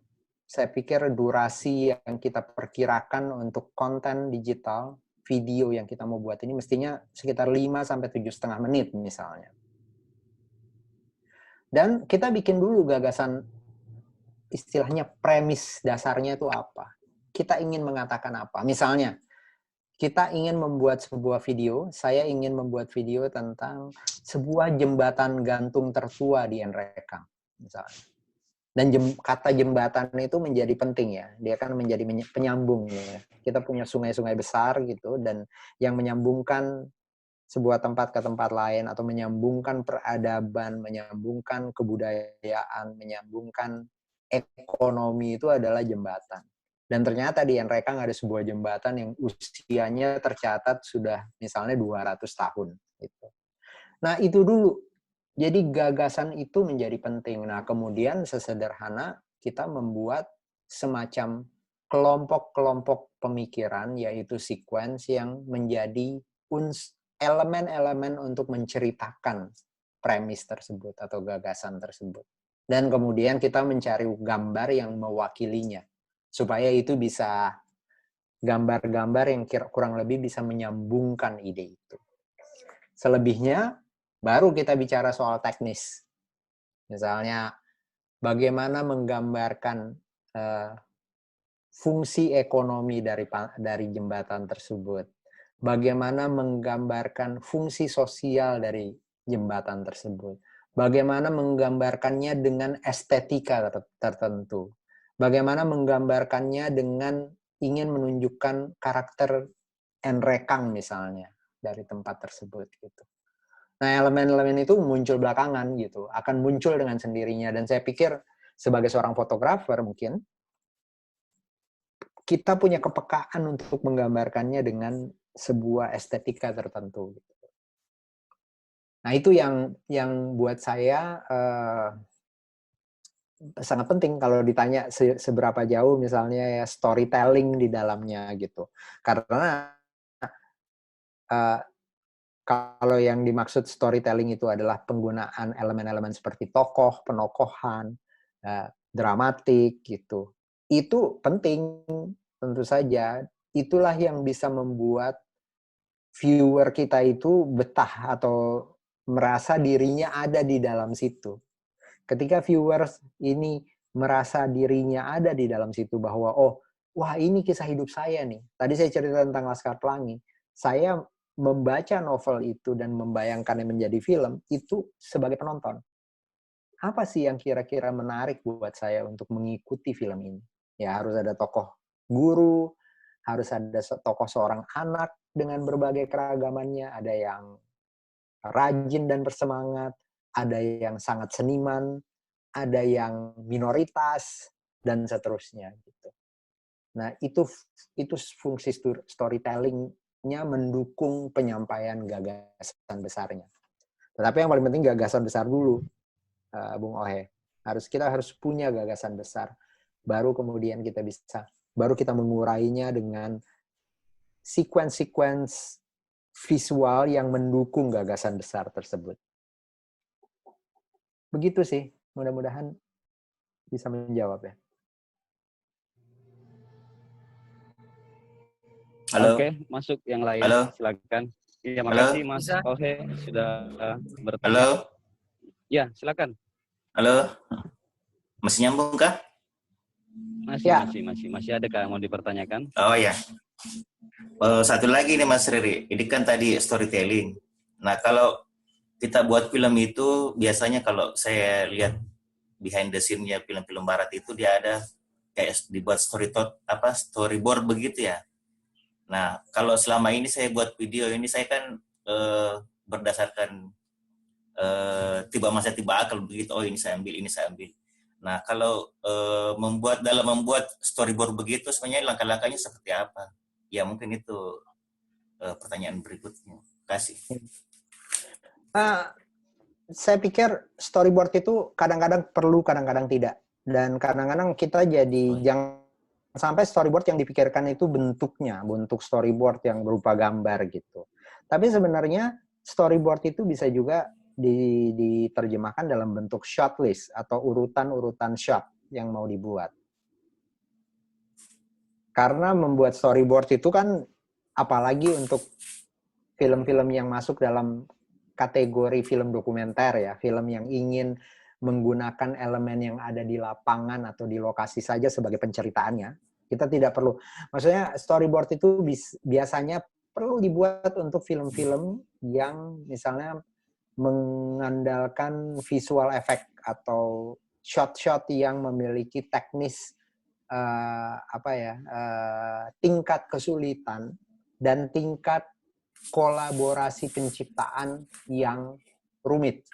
[SPEAKER 1] saya pikir durasi yang kita perkirakan untuk konten digital, video yang kita mau buat ini mestinya sekitar 5-7,5 menit misalnya. Dan kita bikin dulu gagasan, istilahnya premis dasarnya itu apa. Kita ingin mengatakan apa. Misalnya, kita ingin membuat sebuah video, saya ingin membuat video tentang sebuah jembatan gantung tertua di Nrekang, misalnya. Dan kata jembatan itu menjadi penting ya, dia kan menjadi penyambung ya. Kita punya sungai-sungai besar gitu, dan yang menyambungkan sebuah tempat ke tempat lain, atau menyambungkan peradaban, menyambungkan kebudayaan, menyambungkan ekonomi itu adalah jembatan. Dan ternyata di Nrekang ada sebuah jembatan yang usianya tercatat sudah misalnya 200 tahun. Gitu. Nah itu dulu. Jadi gagasan itu menjadi penting. Nah, kemudian sesederhana kita membuat semacam kelompok-kelompok pemikiran, yaitu sequence yang menjadi elemen-elemen untuk menceritakan premis tersebut atau gagasan tersebut. Dan kemudian kita mencari gambar yang mewakilinya, supaya itu bisa gambar-gambar yang kurang lebih bisa menyambungkan ide itu. Selebihnya, baru kita bicara soal teknis. Misalnya, bagaimana menggambarkan fungsi ekonomi dari jembatan tersebut. Bagaimana menggambarkan fungsi sosial dari jembatan tersebut. Bagaimana menggambarkannya dengan estetika tertentu. Bagaimana menggambarkannya dengan ingin menunjukkan karakter Nrekang misalnya dari tempat tersebut gitu. Nah, elemen-elemen itu muncul belakangan gitu, akan muncul dengan sendirinya. Dan saya pikir sebagai seorang fotografer mungkin kita punya kepekaan untuk menggambarkannya dengan sebuah estetika tertentu. Nah, itu yang buat saya sangat penting kalau ditanya seberapa jauh misalnya ya storytelling di dalamnya gitu. Karena kalau yang dimaksud storytelling itu adalah penggunaan elemen-elemen seperti tokoh, penokohan, dramatik gitu. Itu penting tentu saja. Itulah yang bisa membuat viewer kita itu betah atau merasa dirinya ada di dalam situ. Ketika viewers ini merasa dirinya ada di dalam situ bahwa wah ini kisah hidup saya nih. Tadi saya cerita tentang Laskar Pelangi. Saya membaca novel itu dan membayangkannya menjadi film itu sebagai penonton. Apa sih yang kira-kira menarik buat saya untuk mengikuti film ini? Ya harus ada tokoh guru, harus ada tokoh seorang anak dengan berbagai keragamannya, ada yang rajin dan bersemangat, ada yang sangat seniman, ada yang minoritas, dan seterusnya gitu. Nah, itu fungsi storytelling-nya mendukung penyampaian gagasan besarnya. Tetapi yang paling penting gagasan besar dulu, Bung Ohe. Kita harus punya gagasan besar, baru kemudian baru kita mengurainya dengan sequence visual yang mendukung gagasan besar tersebut. Begitu sih, mudah-mudahan bisa menjawab ya.
[SPEAKER 5] Halo.
[SPEAKER 2] Oke, masuk yang lain.
[SPEAKER 5] Halo.
[SPEAKER 2] Silakan. Iya,
[SPEAKER 5] Halo.
[SPEAKER 2] makasih Mas Ohe sudah bertanya.
[SPEAKER 5] Halo.
[SPEAKER 2] Ya, silakan.
[SPEAKER 5] Halo. Masih nyambung kah?
[SPEAKER 2] Masih ada yang mau dipertanyakan?
[SPEAKER 5] Oh ya. Satu lagi nih Mas Riri. Ini kan tadi storytelling. Nah, kalau kita buat film itu biasanya kalau saya lihat behind the scene-nya film-film barat itu dia ada kayak dibuat storyboard begitu ya. Nah, kalau selama ini saya buat video ini saya kan berdasarkan tiba masa tiba akal begitu. Oh, ini saya ambil. Nah, kalau dalam membuat storyboard begitu sebenarnya langkah-langkahnya seperti apa? Ya, mungkin itu pertanyaan berikutnya. Terima kasih.
[SPEAKER 1] Saya pikir storyboard itu kadang-kadang perlu, kadang-kadang tidak. Dan kadang-kadang kita jadi jangan sampai storyboard yang dipikirkan itu bentuknya, bentuk storyboard yang berupa gambar gitu. Tapi sebenarnya storyboard itu bisa juga diterjemahkan dalam bentuk shot list atau urutan-urutan shot yang mau dibuat. Karena membuat storyboard itu kan apalagi untuk film-film yang masuk dalam kategori film dokumenter ya, film yang ingin menggunakan elemen yang ada di lapangan atau di lokasi saja sebagai penceritaannya. Kita tidak perlu, maksudnya storyboard itu biasanya perlu dibuat untuk film-film yang misalnya mengandalkan visual effect atau shot-shot yang memiliki teknis tingkat kesulitan dan tingkat kolaborasi penciptaan yang rumit.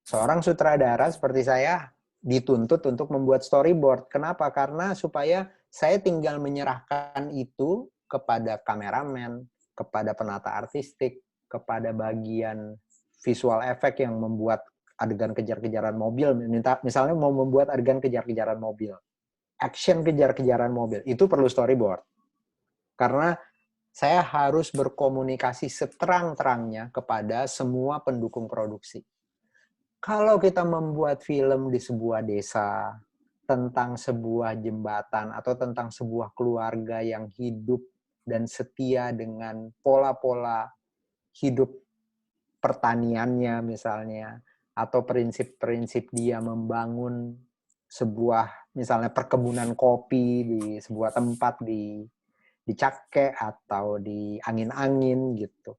[SPEAKER 1] Seorang sutradara seperti saya dituntut untuk membuat storyboard. Kenapa? Karena supaya saya tinggal menyerahkan itu kepada kameramen, kepada penata artistik, kepada bagian visual effect yang membuat adegan kejar-kejaran mobil. Misalnya mau membuat adegan kejar-kejaran mobil, action kejar-kejaran mobil, itu perlu storyboard. Karena saya harus berkomunikasi seterang-terangnya kepada semua pendukung produksi. Kalau kita membuat film di sebuah desa, tentang sebuah jembatan, atau tentang sebuah keluarga yang hidup dan setia dengan pola-pola hidup pertaniannya misalnya, atau prinsip-prinsip dia membangun sebuah misalnya perkebunan kopi di sebuah tempat di Cake atau di angin-angin gitu.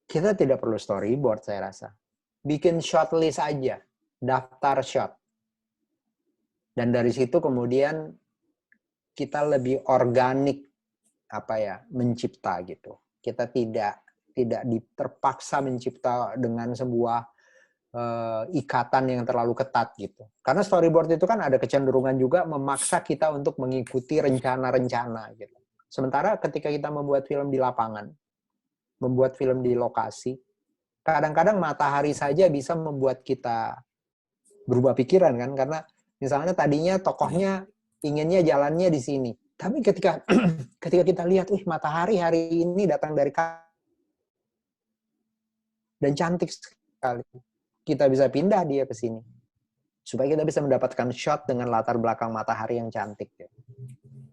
[SPEAKER 1] Kita tidak perlu storyboard saya rasa. Bikin shot list aja, daftar shot. Dan dari situ kemudian kita lebih organik mencipta gitu. Kita tidak terpaksa mencipta dengan sebuah ikatan yang terlalu ketat gitu. Karena storyboard itu kan ada kecenderungan juga memaksa kita untuk mengikuti rencana-rencana gitu. Sementara ketika kita membuat film di lapangan, membuat film di lokasi, kadang-kadang matahari saja bisa membuat kita berubah pikiran kan, karena misalnya tadinya tokohnya inginnya jalannya di sini, tapi ketika kita lihat, matahari hari ini datang dari dan cantik sekali, kita bisa pindah dia ke sini supaya kita bisa mendapatkan shot dengan latar belakang matahari yang cantik.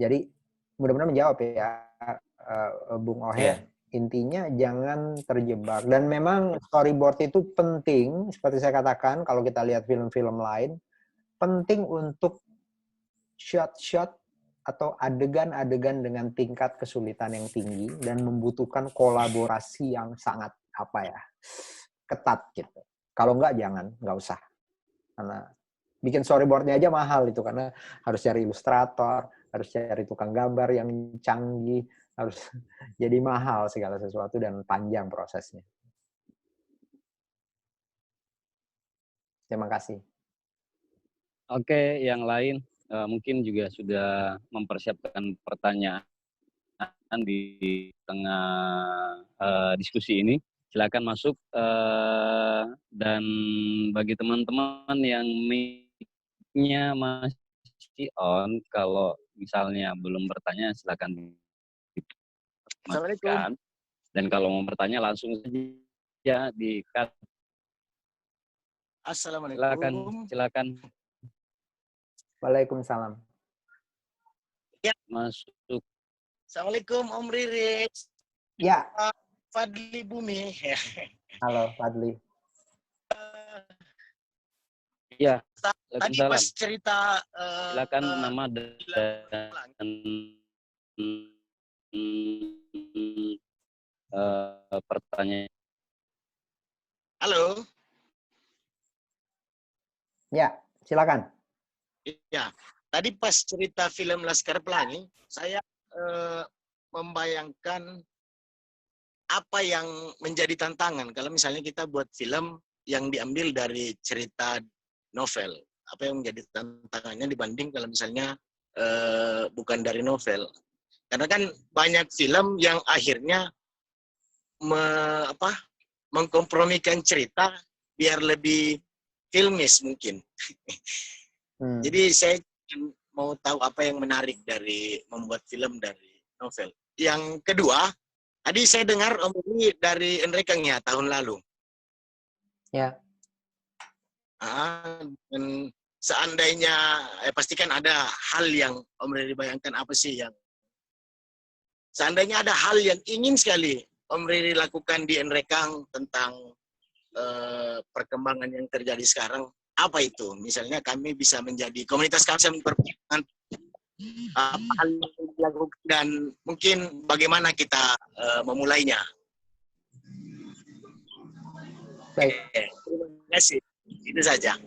[SPEAKER 1] Jadi mudah-mudahan menjawab ya Bung Ohe. Yeah. Intinya jangan terjebak. Dan memang storyboard itu penting, seperti saya katakan, kalau kita lihat film-film lain, penting untuk shot-shot atau adegan-adegan dengan tingkat kesulitan yang tinggi dan membutuhkan kolaborasi yang sangat ketat gitu. Kalau enggak, nggak usah. Karena bikin storyboardnya aja mahal itu, karena harus cari ilustrator, harus cari tukang gambar yang canggih, harus jadi mahal segala sesuatu dan panjang prosesnya. Terima kasih.
[SPEAKER 2] Oke, yang lain mungkin juga sudah mempersiapkan pertanyaan di tengah diskusi ini. Silakan masuk dan bagi teman-teman yang mic-nya masih on, kalau misalnya belum bertanya silakan.
[SPEAKER 6] Assalamualaikum.
[SPEAKER 2] Dan kalau mau bertanya langsung saja di
[SPEAKER 6] Assalamualaikum.
[SPEAKER 2] Silakan.
[SPEAKER 1] Waalaikumsalam.
[SPEAKER 6] Ya.
[SPEAKER 2] Masuk.
[SPEAKER 6] Assalamualaikum Om Riri.
[SPEAKER 1] Ya.
[SPEAKER 6] Fadli Bumi.
[SPEAKER 1] Halo Fadli.
[SPEAKER 2] Iya.
[SPEAKER 6] Tadi pas cerita
[SPEAKER 2] silakan nama dan pertanyaan.
[SPEAKER 6] Halo.
[SPEAKER 1] Ya, silakan.
[SPEAKER 6] Ya, tadi pas cerita film Laskar Pelangi, saya membayangkan apa yang menjadi tantangan kalau misalnya kita buat film yang diambil dari cerita novel. Apa yang menjadi tantangannya dibanding kalau misalnya bukan dari novel. Karena kan banyak film yang akhirnya mengkompromikan cerita biar lebih filmis mungkin. Jadi saya mau tahu apa yang menarik dari membuat film dari novel. Yang kedua, tadi saya dengar Om ini dari Enrekang ya tahun lalu.
[SPEAKER 1] Ya.
[SPEAKER 6] Dan seandainya, pastikan ada hal yang Om Riri bayangkan apa sih yang seandainya ada hal yang ingin sekali Om Riri lakukan di Enrekang tentang perkembangan yang terjadi sekarang, apa itu? Misalnya kami bisa menjadi komunitas kami berperkembangan hal yang dilakukan dan mungkin bagaimana kita memulainya.
[SPEAKER 1] Baik.
[SPEAKER 6] Terima kasih. Itu saja.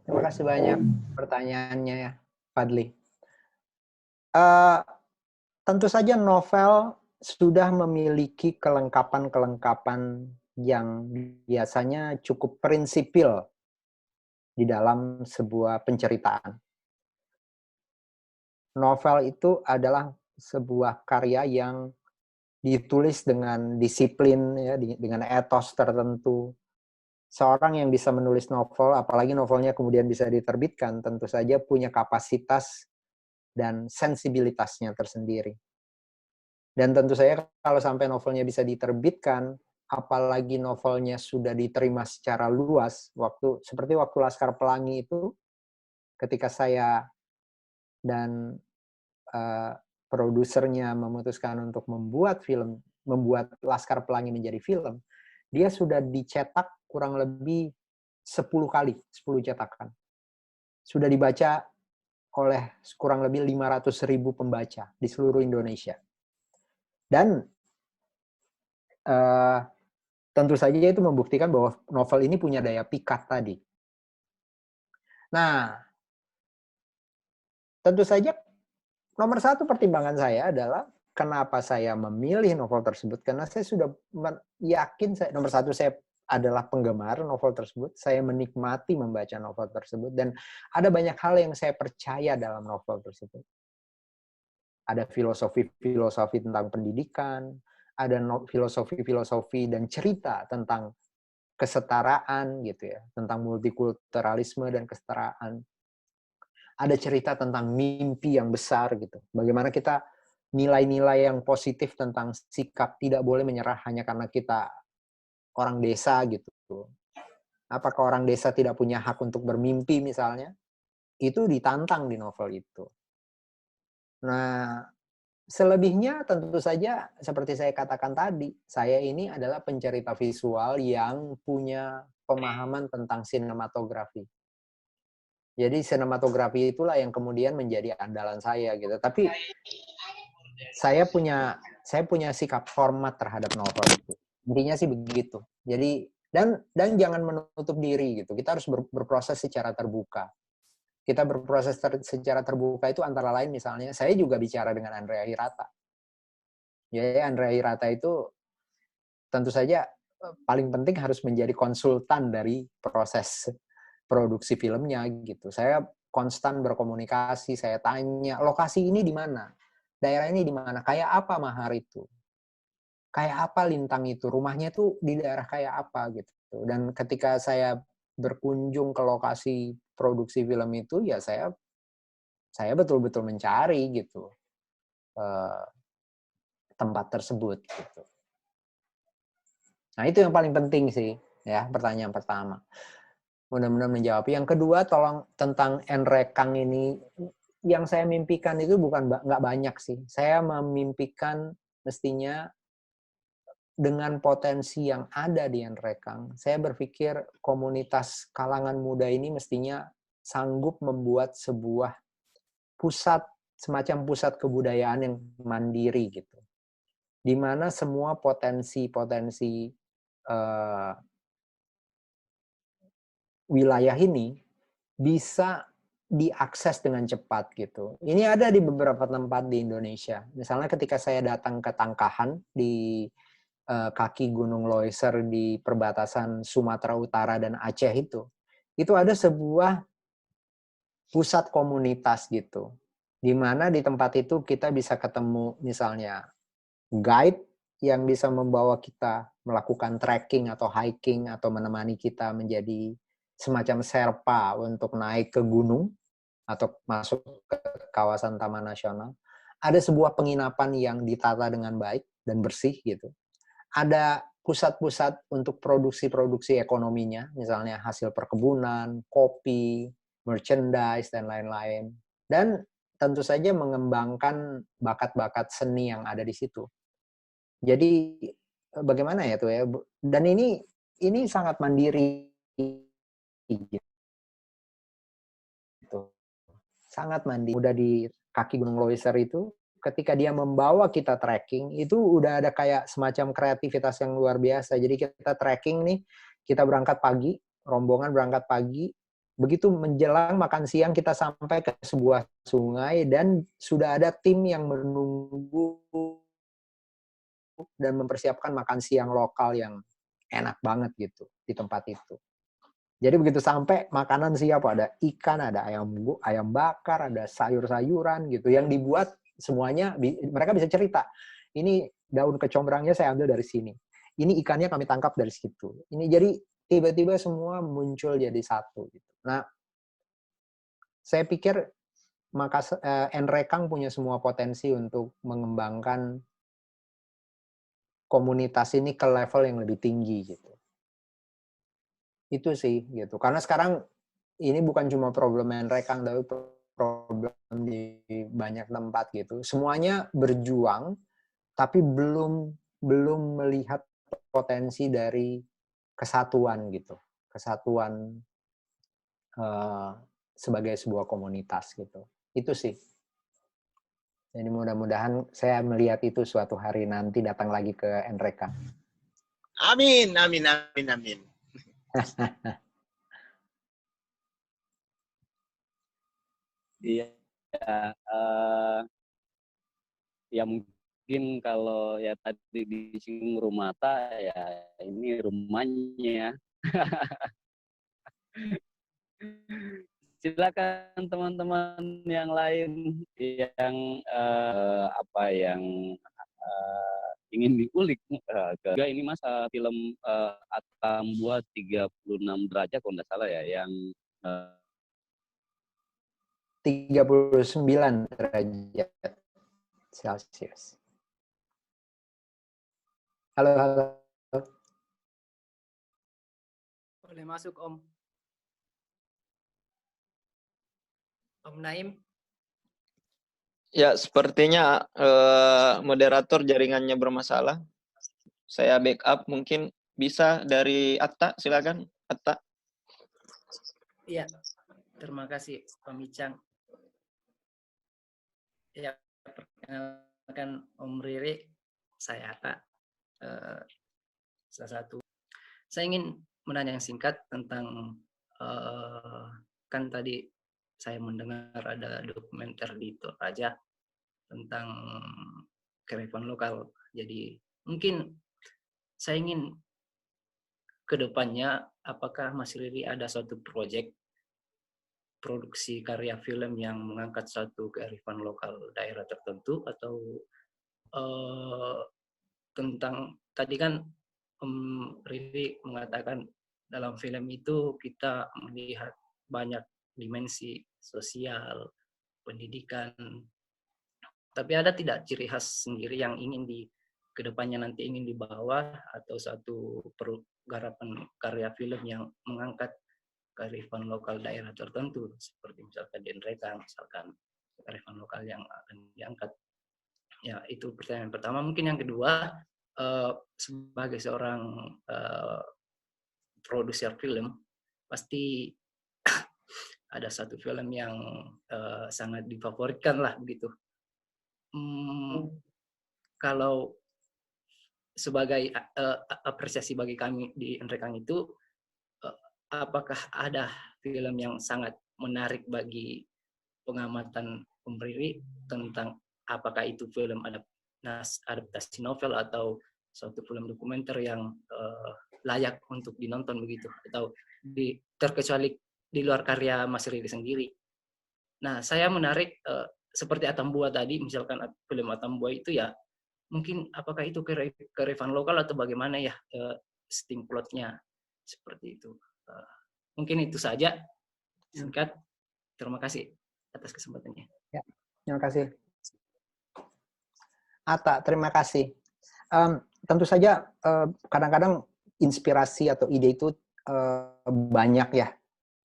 [SPEAKER 1] Terima kasih banyak pertanyaannya ya, Fadli. Tentu saja novel sudah memiliki kelengkapan-kelengkapan yang biasanya cukup prinsipil di dalam sebuah penceritaan. Novel itu adalah sebuah karya yang ditulis dengan disiplin, ya, dengan etos tertentu. Seorang yang bisa menulis novel, apalagi novelnya kemudian bisa diterbitkan, tentu saja punya kapasitas dan sensibilitasnya tersendiri. Dan tentu saja kalau sampai novelnya bisa diterbitkan, apalagi novelnya sudah diterima secara luas, seperti waktu Laskar Pelangi itu, ketika saya dan produsernya memutuskan untuk membuat Laskar Pelangi menjadi film, dia sudah dicetak kurang lebih 10 kali, 10 cetakan. Sudah dibaca oleh kurang lebih 500.000 pembaca di seluruh Indonesia. Dan tentu saja itu membuktikan bahwa novel ini punya daya pikat tadi. Nah, tentu saja nomor satu pertimbangan saya adalah kenapa saya memilih novel tersebut, karena saya sudah yakin, nomor satu saya adalah penggemar novel tersebut, saya menikmati membaca novel tersebut, dan ada banyak hal yang saya percaya dalam novel tersebut. Ada filosofi-filosofi tentang pendidikan, ada filosofi-filosofi dan cerita tentang kesetaraan gitu ya, tentang multikulturalisme dan kesetaraan. Ada cerita tentang mimpi yang besar gitu. Bagaimana kita nilai-nilai yang positif tentang sikap tidak boleh menyerah hanya karena kita orang desa gitu. Apakah orang desa tidak punya hak untuk bermimpi misalnya? Itu ditantang di novel itu. Nah, selebihnya tentu saja seperti saya katakan tadi, saya ini adalah pencerita visual yang punya pemahaman tentang sinematografi. Jadi sinematografi itulah yang kemudian menjadi andalan saya gitu. Tapi saya punya sikap hormat terhadap novel itu. Intinya sih begitu. Jadi dan jangan menutup diri gitu. Kita harus berproses secara terbuka. Kita berproses secara terbuka itu antara lain misalnya, saya juga bicara dengan Andrea Hirata. Ya, Andrea Hirata itu tentu saja paling penting harus menjadi konsultan dari proses produksi filmnya gitu. Saya konstan berkomunikasi, saya tanya, lokasi ini di mana? Daerah ini di mana? Kayak apa Mahar itu? Kayak apa Lintang itu? Rumahnya itu di daerah kayak apa gitu. Dan ketika saya berkunjung ke lokasi produksi film itu, ya saya betul-betul mencari gitu. tempat tersebut gitu. Nah, itu yang paling penting sih ya, pertanyaan pertama. Mudah-mudahan menjawab. Yang kedua, tolong tentang NREKANG ini, yang saya mimpikan itu bukan nggak banyak sih. Saya memimpikan mestinya dengan potensi yang ada di NREKANG, saya berpikir komunitas kalangan muda ini mestinya sanggup membuat sebuah pusat, semacam pusat kebudayaan yang mandiri gitu, di mana semua potensi-potensi wilayah ini bisa diakses dengan cepat gitu. Ini ada di beberapa tempat di Indonesia. Misalnya ketika saya datang ke Tangkahan di kaki Gunung Loiser di perbatasan Sumatera Utara dan Aceh itu ada sebuah pusat komunitas gitu, di mana di tempat itu kita bisa ketemu misalnya guide yang bisa membawa kita melakukan trekking atau hiking atau menemani kita menjadi semacam Sherpa untuk naik ke gunung atau masuk ke kawasan Taman Nasional. Ada sebuah penginapan yang ditata dengan baik dan bersih gitu. Ada pusat-pusat untuk produksi-produksi ekonominya, misalnya hasil perkebunan, kopi, merchandise, dan lain-lain. Dan tentu saja mengembangkan bakat-bakat seni yang ada di situ. Jadi bagaimana ya tuh ya? Dan ini sangat mandiri gitu. Sangat mandiri. Udah di kaki Gunung Loiser itu, ketika dia membawa kita trekking, itu udah ada kayak semacam kreativitas yang luar biasa. Jadi kita trekking nih, kita berangkat pagi, rombongan berangkat pagi, begitu menjelang makan siang kita sampai ke sebuah sungai dan sudah ada tim yang menunggu dan mempersiapkan makan siang lokal yang enak banget gitu di tempat itu. Jadi begitu sampai makanan siap, ada ikan, ada ayam bakar, ada sayur-sayuran gitu yang dibuat semuanya, mereka bisa cerita. Ini daun kecombrangnya saya ambil dari sini. Ini ikannya kami tangkap dari situ. Ini jadi tiba-tiba semua muncul jadi satu gitu. Nah, saya pikir maka NREKANG punya semua potensi untuk mengembangkan komunitas ini ke level yang lebih tinggi gitu. Itu sih gitu. Karena sekarang ini bukan cuma problem NREKANG, tapi problem di banyak tempat gitu. Semuanya berjuang, tapi belum melihat potensi dari kesatuan gitu. Kesatuan sebagai sebuah komunitas gitu. Itu sih. Jadi mudah-mudahan saya melihat itu suatu hari nanti datang lagi ke NREKANG.
[SPEAKER 6] Amin, amin, amin, amin.
[SPEAKER 2] Iya, ya mungkin kalau ya tadi disinggung Rumata, ya ini rumahnya. Silakan teman-teman yang lain yang yang ingin diulik. Ini Mas film Atta Membuat 36 derajat kalau nggak salah ya, yang
[SPEAKER 1] 39 derajat Celcius. Halo.
[SPEAKER 7] Boleh masuk, Om. Om Naim.
[SPEAKER 8] Ya, sepertinya moderator jaringannya bermasalah. Saya backup, mungkin bisa dari Atta, silakan Atta.
[SPEAKER 7] Iya, terima kasih Pak Micang. Ya, perkenalkan Om Riri, saya Atta. Salah satu. Saya ingin menanya yang singkat tentang kan tadi saya mendengar ada dokumenter di Toraja tentang kearifan lokal. Jadi mungkin saya ingin ke depannya apakah Mas Riri ada suatu proyek produksi karya film yang mengangkat suatu kearifan lokal daerah tertentu, atau tentang tadi kan Riri mengatakan dalam film itu kita melihat banyak dimensi sosial, pendidikan, Tapi ada tidak ciri khas sendiri yang ingin kedepannya nanti ingin dibawa, atau satu garapan karya film yang mengangkat kearifan lokal daerah tertentu, seperti misalkan di Enrekang, misalkan kearifan lokal yang akan diangkat. Ya, itu pertanyaan pertama. Mungkin yang kedua, sebagai seorang produser film, pasti ada satu film yang sangat difavoritkan lah begitu. Kalau sebagai apresiasi bagi kami di Enrekang itu, apakah ada film yang sangat menarik bagi pengamatan Riri tentang apakah itu film adaptasi novel atau suatu film dokumenter yang layak untuk dinonton begitu, atau terkecuali di luar karya Mas Riri sendiri. Nah, saya menarik seperti Atambua tadi, misalkan film Atambua itu ya, mungkin apakah itu kearifan lokal atau bagaimana ya steam plotnya seperti itu. Mungkin itu saja singkat. Terima kasih atas kesempatannya.
[SPEAKER 1] Ya, terima kasih. Atta, terima kasih. Tentu saja kadang-kadang inspirasi atau ide itu banyak ya.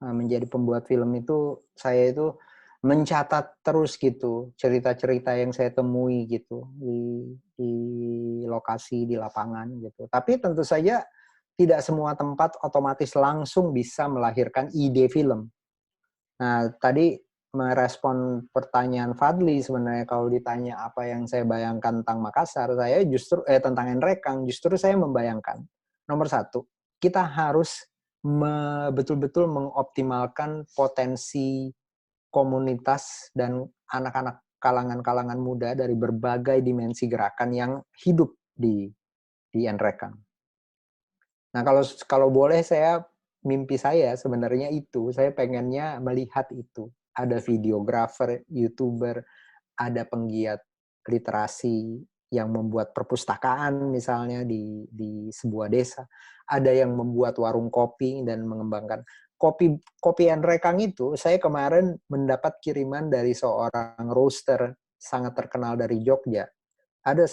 [SPEAKER 1] Menjadi pembuat film itu, saya itu mencatat terus gitu cerita-cerita yang saya temui gitu di lokasi, di lapangan gitu. Tapi tentu saja tidak semua tempat otomatis langsung bisa melahirkan ide film. Nah, tadi merespon pertanyaan Fadli, sebenarnya kalau ditanya apa yang saya bayangkan tentang Makassar, saya justru tentang Enrekang, justru saya membayangkan nomor satu, kita harus betul-betul mengoptimalkan potensi komunitas dan anak-anak kalangan-kalangan muda dari berbagai dimensi gerakan yang hidup di Enrekang. Nah, kalau boleh mimpi saya sebenarnya itu, saya pengennya melihat itu. Ada videografer, YouTuber, ada penggiat literasi yang membuat perpustakaan misalnya di sebuah desa. Ada yang membuat warung kopi dan mengembangkan. Kopi Enrekang itu, saya kemarin mendapat kiriman dari seorang roaster sangat terkenal dari Jogja. Ada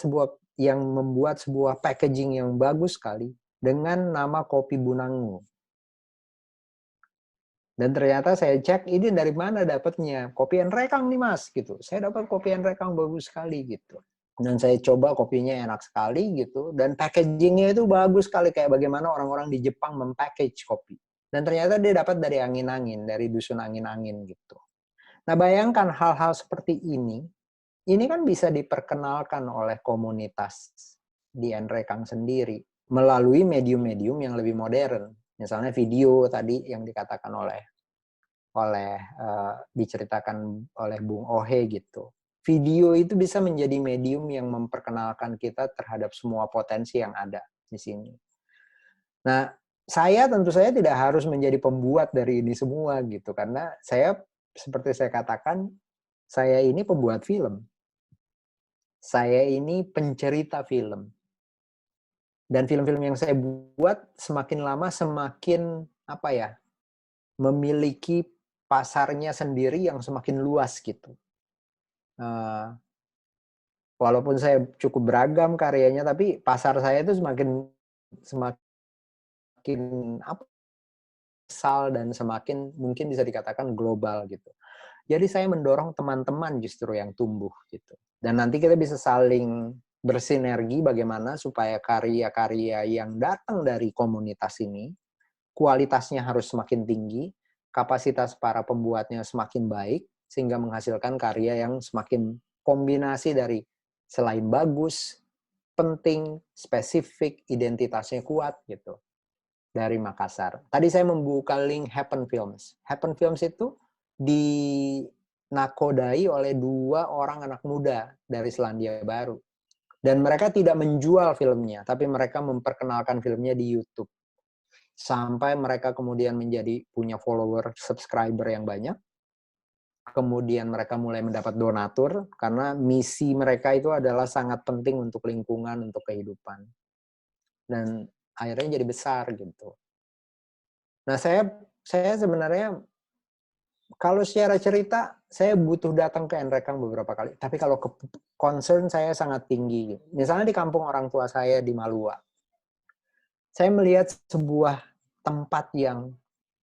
[SPEAKER 1] yang membuat sebuah packaging yang bagus sekali dengan nama kopi Bunangmu. Dan ternyata saya cek, ini dari mana dapatnya? Kopi Enrekang nih mas, gitu. Saya dapat kopi Enrekang bagus sekali gitu. Dan saya coba kopinya enak sekali gitu. Dan packagingnya itu bagus sekali, kayak bagaimana orang-orang di Jepang mempackage kopi. Dan ternyata dia dapat dari angin-angin, dari dusun angin-angin gitu. Nah bayangkan hal-hal seperti ini kan bisa diperkenalkan oleh komunitas di Enrekang sendiri melalui medium-medium yang lebih modern. Misalnya video tadi yang dikatakan diceritakan oleh Bung Ohe gitu. Video itu bisa menjadi medium yang memperkenalkan kita terhadap semua potensi yang ada di sini. Nah, tentu saya tidak harus menjadi pembuat dari ini semua gitu, karena seperti saya katakan, saya ini pembuat film. Saya ini pencerita film. Dan film-film yang saya buat semakin lama semakin memiliki pasarnya sendiri yang semakin luas gitu. Walaupun saya cukup beragam karyanya, tapi pasar saya itu semakin besar dan semakin mungkin bisa dikatakan global gitu. Jadi saya mendorong teman-teman justru yang tumbuh gitu. Dan nanti kita bisa saling bersinergi bagaimana supaya karya-karya yang datang dari komunitas ini kualitasnya harus semakin tinggi, kapasitas para pembuatnya semakin baik, sehingga menghasilkan karya yang semakin kombinasi dari selain bagus, penting, spesifik, identitasnya kuat gitu. Dari Makassar. Tadi saya membuka link Happen Films. Happen Films itu dinakodai oleh 2 orang anak muda dari Selandia Baru. Dan mereka tidak menjual filmnya, tapi mereka memperkenalkan filmnya di YouTube. Sampai mereka kemudian punya follower, subscriber yang banyak. Kemudian mereka mulai mendapat donatur, karena misi mereka itu adalah sangat penting untuk lingkungan, untuk kehidupan. Dan akhirnya jadi besar gitu. Nah, saya sebenarnya Kalau secara cerita, saya butuh datang ke Nrekang beberapa kali. Tapi kalau concern saya sangat tinggi. Misalnya di kampung orang tua saya di Malua, saya melihat sebuah tempat yang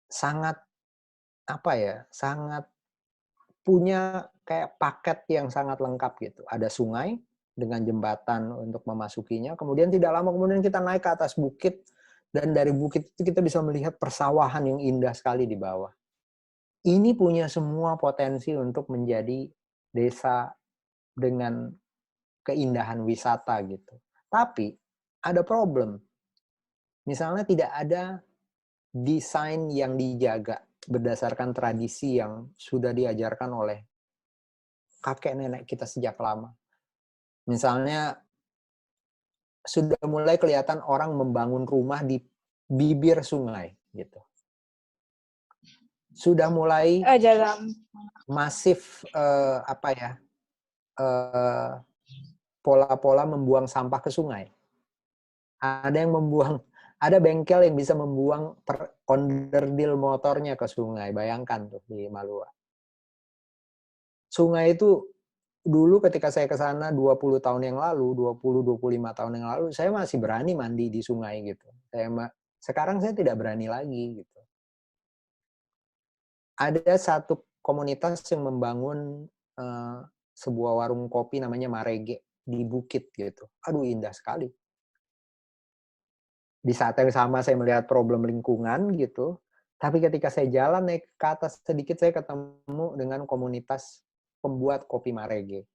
[SPEAKER 1] sangat sangat punya kayak paket yang sangat lengkap gitu. Ada sungai dengan jembatan untuk memasukinya. Kemudian tidak lama kemudian kita naik ke atas bukit, dan dari bukit itu kita bisa melihat persawahan yang indah sekali di bawah. Ini punya semua potensi untuk menjadi desa dengan keindahan wisata gitu. Tapi ada problem. Misalnya tidak ada desain yang dijaga berdasarkan tradisi yang sudah diajarkan oleh kakek nenek kita sejak lama. Misalnya sudah mulai kelihatan orang membangun rumah di bibir sungai gitu. Sudah mulai masif pola-pola membuang sampah ke sungai. Ada bengkel yang bisa membuang onderdil motornya ke sungai. Bayangkan tuh di Malua. Sungai itu dulu ketika saya ke sana 20 tahun yang lalu, 20-25 tahun yang lalu, saya masih berani mandi di sungai gitu. Sekarang saya tidak berani lagi gitu. Ada satu komunitas yang membangun sebuah warung kopi namanya Marege di bukit gitu. Aduh, indah sekali. Di saat yang sama saya melihat problem lingkungan gitu. Tapi ketika saya jalan naik ke atas sedikit, saya ketemu dengan komunitas pembuat kopi Marege.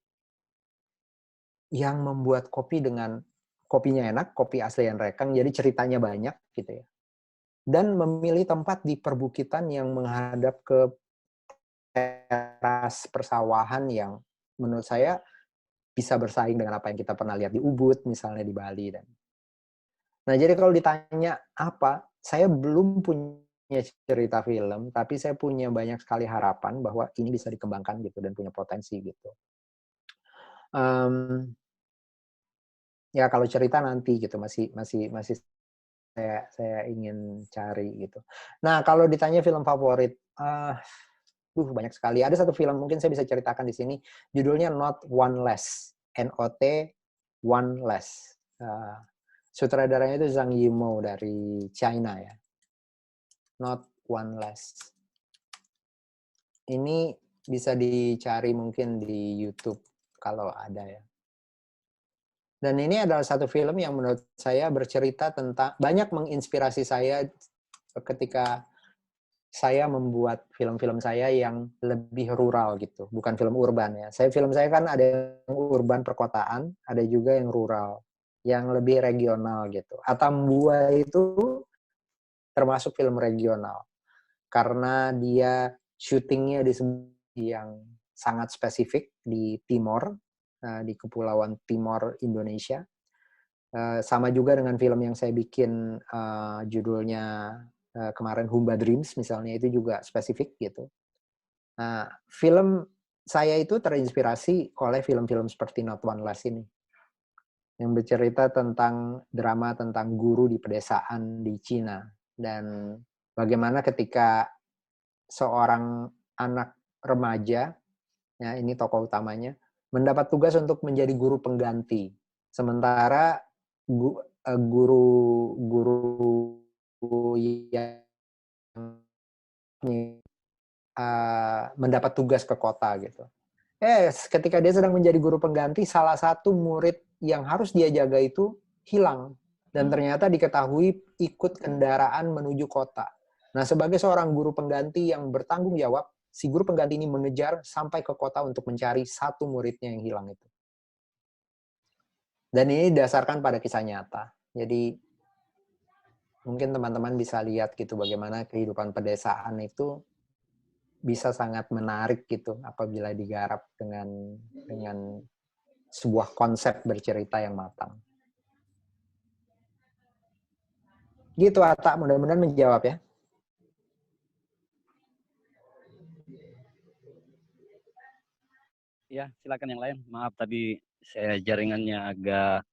[SPEAKER 1] Yang membuat kopi dengan kopinya enak, kopi asli Nrekang, jadi ceritanya banyak gitu ya. Dan memilih tempat di perbukitan yang menghadap ke teras persawahan yang menurut saya bisa bersaing dengan apa yang kita pernah lihat di Ubud misalnya di Bali. Nah, jadi kalau ditanya apa, saya belum punya cerita film, tapi saya punya banyak sekali harapan bahwa ini bisa dikembangkan gitu dan punya potensi gitu. Ya kalau cerita nanti gitu masih saya ingin cari gitu. Nah, kalau ditanya film favorit, banyak sekali. Ada satu film mungkin saya bisa ceritakan di sini, judulnya Not One Less, NOT One Less. Sutradaranya itu Zhang Yimou dari China ya. Not One Less. Ini bisa dicari mungkin di YouTube kalau ada ya. Dan ini adalah satu film yang menurut saya bercerita tentang, banyak menginspirasi saya ketika saya membuat film-film saya yang lebih rural gitu, bukan film urban ya. Film saya kan ada yang urban perkotaan, ada juga yang rural, yang lebih regional gitu. Atambua itu termasuk film regional karena dia syutingnya di yang sangat spesifik di Timor, di Kepulauan Timor Indonesia. Sama juga dengan film yang saya bikin judulnya kemarin Humba Dreams misalnya, itu juga spesifik gitu. Nah, film saya itu terinspirasi oleh film-film seperti Not One Less ini, yang bercerita tentang drama tentang guru di pedesaan di Cina, dan bagaimana ketika seorang anak remaja, ya ini tokoh utamanya, mendapat tugas untuk menjadi guru pengganti, sementara guru yang mendapat tugas ke kota gitu. Ketika dia sedang menjadi guru pengganti, salah satu murid yang harus dia jaga itu hilang. Dan ternyata diketahui ikut kendaraan menuju kota. Nah, sebagai seorang guru pengganti yang bertanggung jawab, si guru pengganti ini mengejar sampai ke kota untuk mencari satu muridnya yang hilang itu. Dan ini didasarkan pada kisah nyata. Jadi, mungkin teman-teman bisa lihat gitu bagaimana kehidupan pedesaan itu bisa sangat menarik gitu apabila digarap dengan sebuah konsep bercerita yang matang. Gitu, Atta, mudah-mudahan menjawab ya.
[SPEAKER 2] Ya, silakan yang lain. Maaf tadi saya jaringannya agak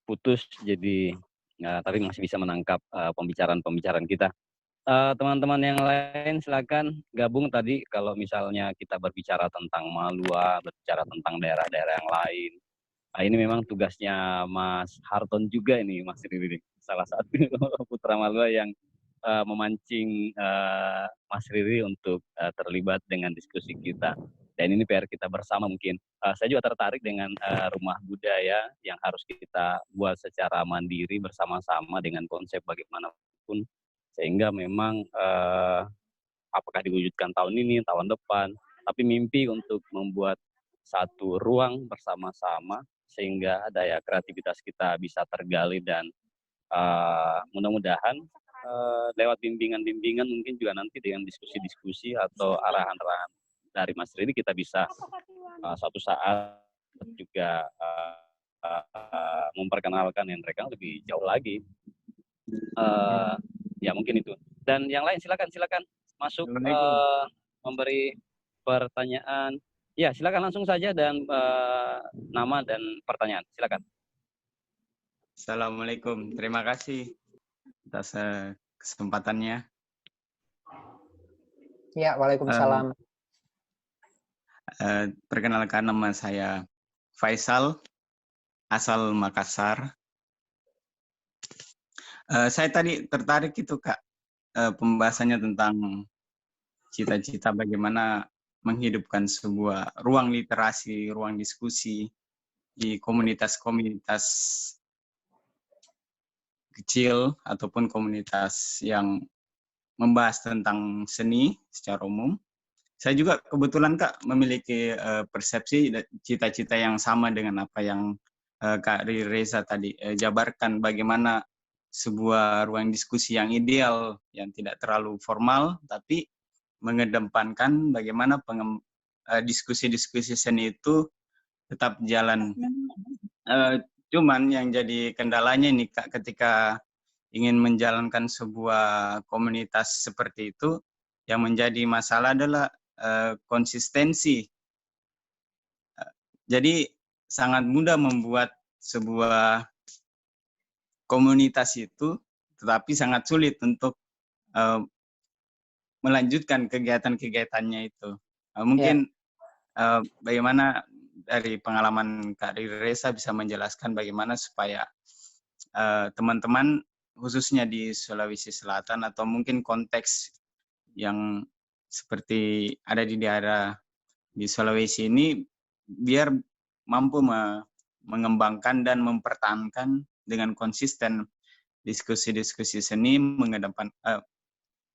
[SPEAKER 2] putus, jadi tapi masih bisa menangkap pembicaraan kita. Teman-teman yang lain silakan gabung tadi kalau misalnya kita berbicara tentang Malua, berbicara tentang daerah-daerah yang lain. Nah, ini memang tugasnya Mas Harton juga ini, Mas Riri, salah satu putra Malua yang memancing Mas Riri untuk terlibat dengan diskusi kita. Dan ini PR kita bersama mungkin. Saya juga tertarik dengan rumah budaya yang harus kita buat secara mandiri bersama-sama dengan konsep bagaimanapun. Sehingga memang apakah diwujudkan tahun ini, tahun depan, tapi mimpi untuk membuat satu ruang bersama-sama sehingga daya kreativitas kita bisa tergali dan mudah-mudahan lewat bimbingan-bimbingan mungkin juga nanti dengan diskusi-diskusi atau arahan-arahan dari Mas Ridi kita bisa suatu saat juga memperkenalkan yang mereka lebih jauh lagi. Ya mungkin itu. Dan yang lain silakan masuk memberi pertanyaan. Ya silakan langsung saja dan nama dan pertanyaan. Silakan.
[SPEAKER 9] Assalamualaikum. Terima kasih atas kesempatannya.
[SPEAKER 1] Ya, waalaikumsalam.
[SPEAKER 9] Perkenalkan, nama saya Faisal, asal Makassar. Saya tadi tertarik itu Kak, pembahasannya tentang cita-cita bagaimana menghidupkan sebuah ruang literasi, ruang diskusi di komunitas-komunitas kecil ataupun komunitas yang membahas tentang seni secara umum. Saya juga kebetulan Kak memiliki persepsi cita-cita yang sama dengan apa yang Kak Reza tadi jabarkan, bagaimana sebuah ruang diskusi yang ideal, yang tidak terlalu formal, tapi mengedepankan bagaimana diskusi-diskusi seni itu tetap jalan. Cuman yang jadi kendalanya ini Kak, ketika ingin menjalankan sebuah komunitas seperti itu, yang menjadi masalah adalah konsistensi. Jadi sangat mudah membuat sebuah komunitas itu, tetapi sangat sulit untuk melanjutkan kegiatan-kegiatannya itu. Mungkin bagaimana dari pengalaman Kak Reza bisa menjelaskan bagaimana supaya teman-teman khususnya di Sulawesi Selatan atau mungkin konteks yang seperti ada di daerah di Sulawesi ini biar mampu mengembangkan dan mempertahankan dengan konsisten diskusi-diskusi seni,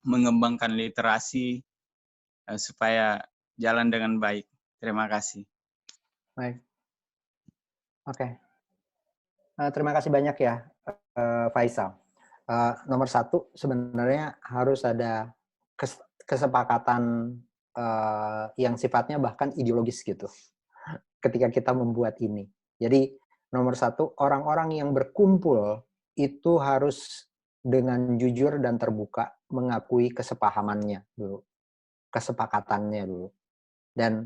[SPEAKER 9] mengembangkan literasi supaya jalan dengan baik. Terima kasih.
[SPEAKER 1] Baik. Oke. Terima kasih banyak ya, Faisal. Nomor satu, sebenarnya harus ada kesepakatan yang sifatnya bahkan ideologis gitu ketika kita membuat ini. Jadi nomor satu, orang-orang yang berkumpul itu harus dengan jujur dan terbuka mengakui kesepahamannya dulu, kesepakatannya dulu. Dan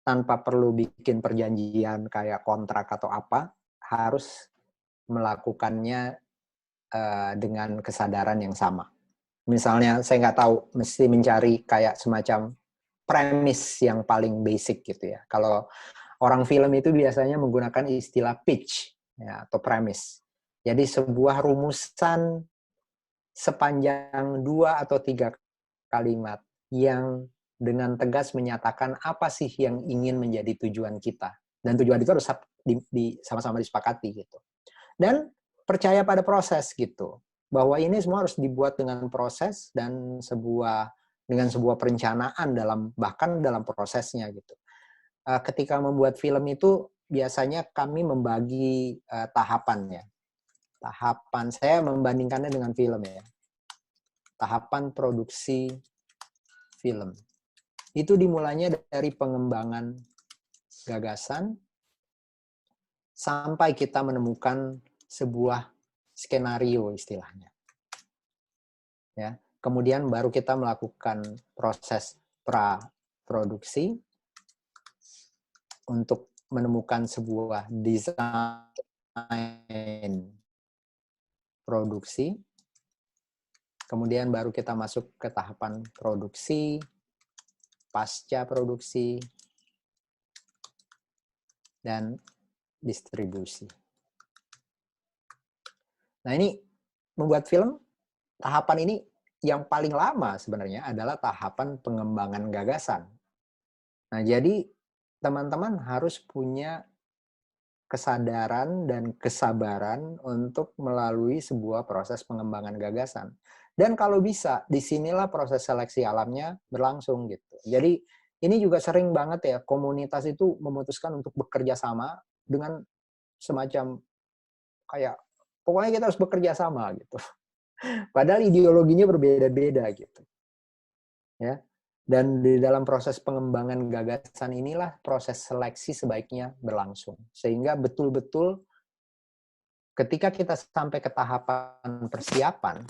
[SPEAKER 1] tanpa perlu bikin perjanjian kayak kontrak atau apa, harus melakukannya dengan kesadaran yang sama. Misalnya saya nggak tahu, mesti mencari kayak semacam premis yang paling basic gitu ya. Kalau orang film itu biasanya menggunakan istilah pitch ya, atau premis. Jadi sebuah rumusan sepanjang 2 atau 3 kalimat yang dengan tegas menyatakan apa sih yang ingin menjadi tujuan kita. Dan tujuan itu harus sama-sama disepakati gitu. Dan percaya pada proses gitu. Bahwa ini semua harus dibuat dengan proses dan dengan sebuah perencanaan bahkan dalam prosesnya gitu. Ketika membuat film itu biasanya kami membagi tahapannya. Tahapan saya membandingkannya dengan film ya. Tahapan produksi film. Itu dimulainya dari pengembangan gagasan sampai kita menemukan sebuah skenario istilahnya. Ya, kemudian baru kita melakukan proses pra-produksi untuk menemukan sebuah desain produksi kemudian baru kita masuk ke tahapan produksi, pasca produksi, dan distribusi. Nah, ini membuat film, tahapan ini yang paling lama sebenarnya adalah tahapan pengembangan gagasan. Nah, jadi teman-teman harus punya kesadaran dan kesabaran untuk melalui sebuah proses pengembangan gagasan. Dan kalau bisa, disinilah proses seleksi alamnya berlangsung gitu. Jadi ini juga sering banget ya, komunitas itu memutuskan untuk bekerja sama dengan semacam kayak, pokoknya kita harus bekerja sama gitu. Padahal ideologinya berbeda-beda gitu. Ya. Dan di dalam proses pengembangan gagasan inilah proses seleksi sebaiknya berlangsung. Sehingga betul-betul ketika kita sampai ke tahapan persiapan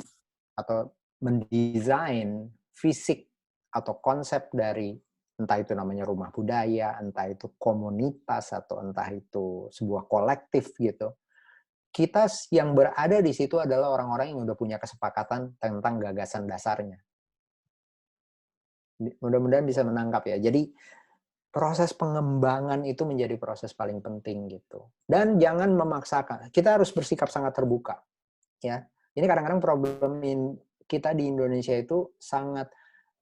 [SPEAKER 1] atau mendesain fisik atau konsep dari entah itu namanya rumah budaya, entah itu komunitas, atau entah itu sebuah kolektif gitu, kita yang berada di situ adalah orang-orang yang udah punya kesepakatan tentang gagasan dasarnya. Mudah-mudahan bisa menangkap ya. Jadi proses pengembangan itu menjadi proses paling penting gitu. Dan jangan memaksakan. Kita harus bersikap sangat terbuka. Ya, ini kadang-kadang problem kita di Indonesia itu sangat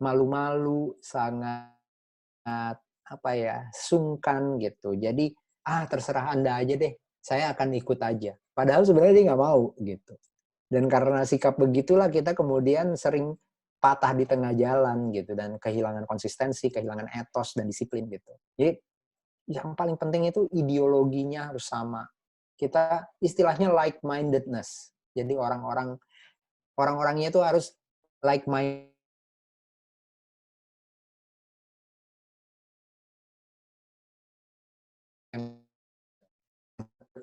[SPEAKER 1] malu-malu, sangat apa ya, sungkan gitu. Jadi terserah Anda aja deh, saya akan ikut aja. Padahal sebenarnya dia nggak mau gitu. Dan karena sikap begitulah kita kemudian sering patah di tengah jalan gitu dan kehilangan konsistensi, kehilangan etos dan disiplin gitu. Jadi yang paling penting itu ideologinya harus sama. Kita istilahnya like-mindedness. Jadi orang-orangnya itu harus like-minded.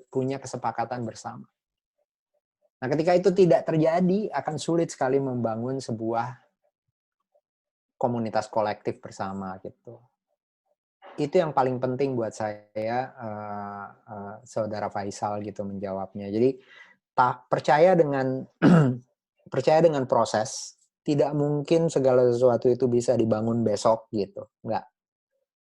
[SPEAKER 1] Punya kesepakatan bersama. Nah, ketika itu tidak terjadi, akan sulit sekali membangun sebuah komunitas kolektif bersama gitu. Itu yang paling penting buat saya, Saudara Faisal gitu menjawabnya. Jadi percaya dengan percaya dengan proses. Tidak mungkin segala sesuatu itu bisa dibangun besok gitu. Enggak.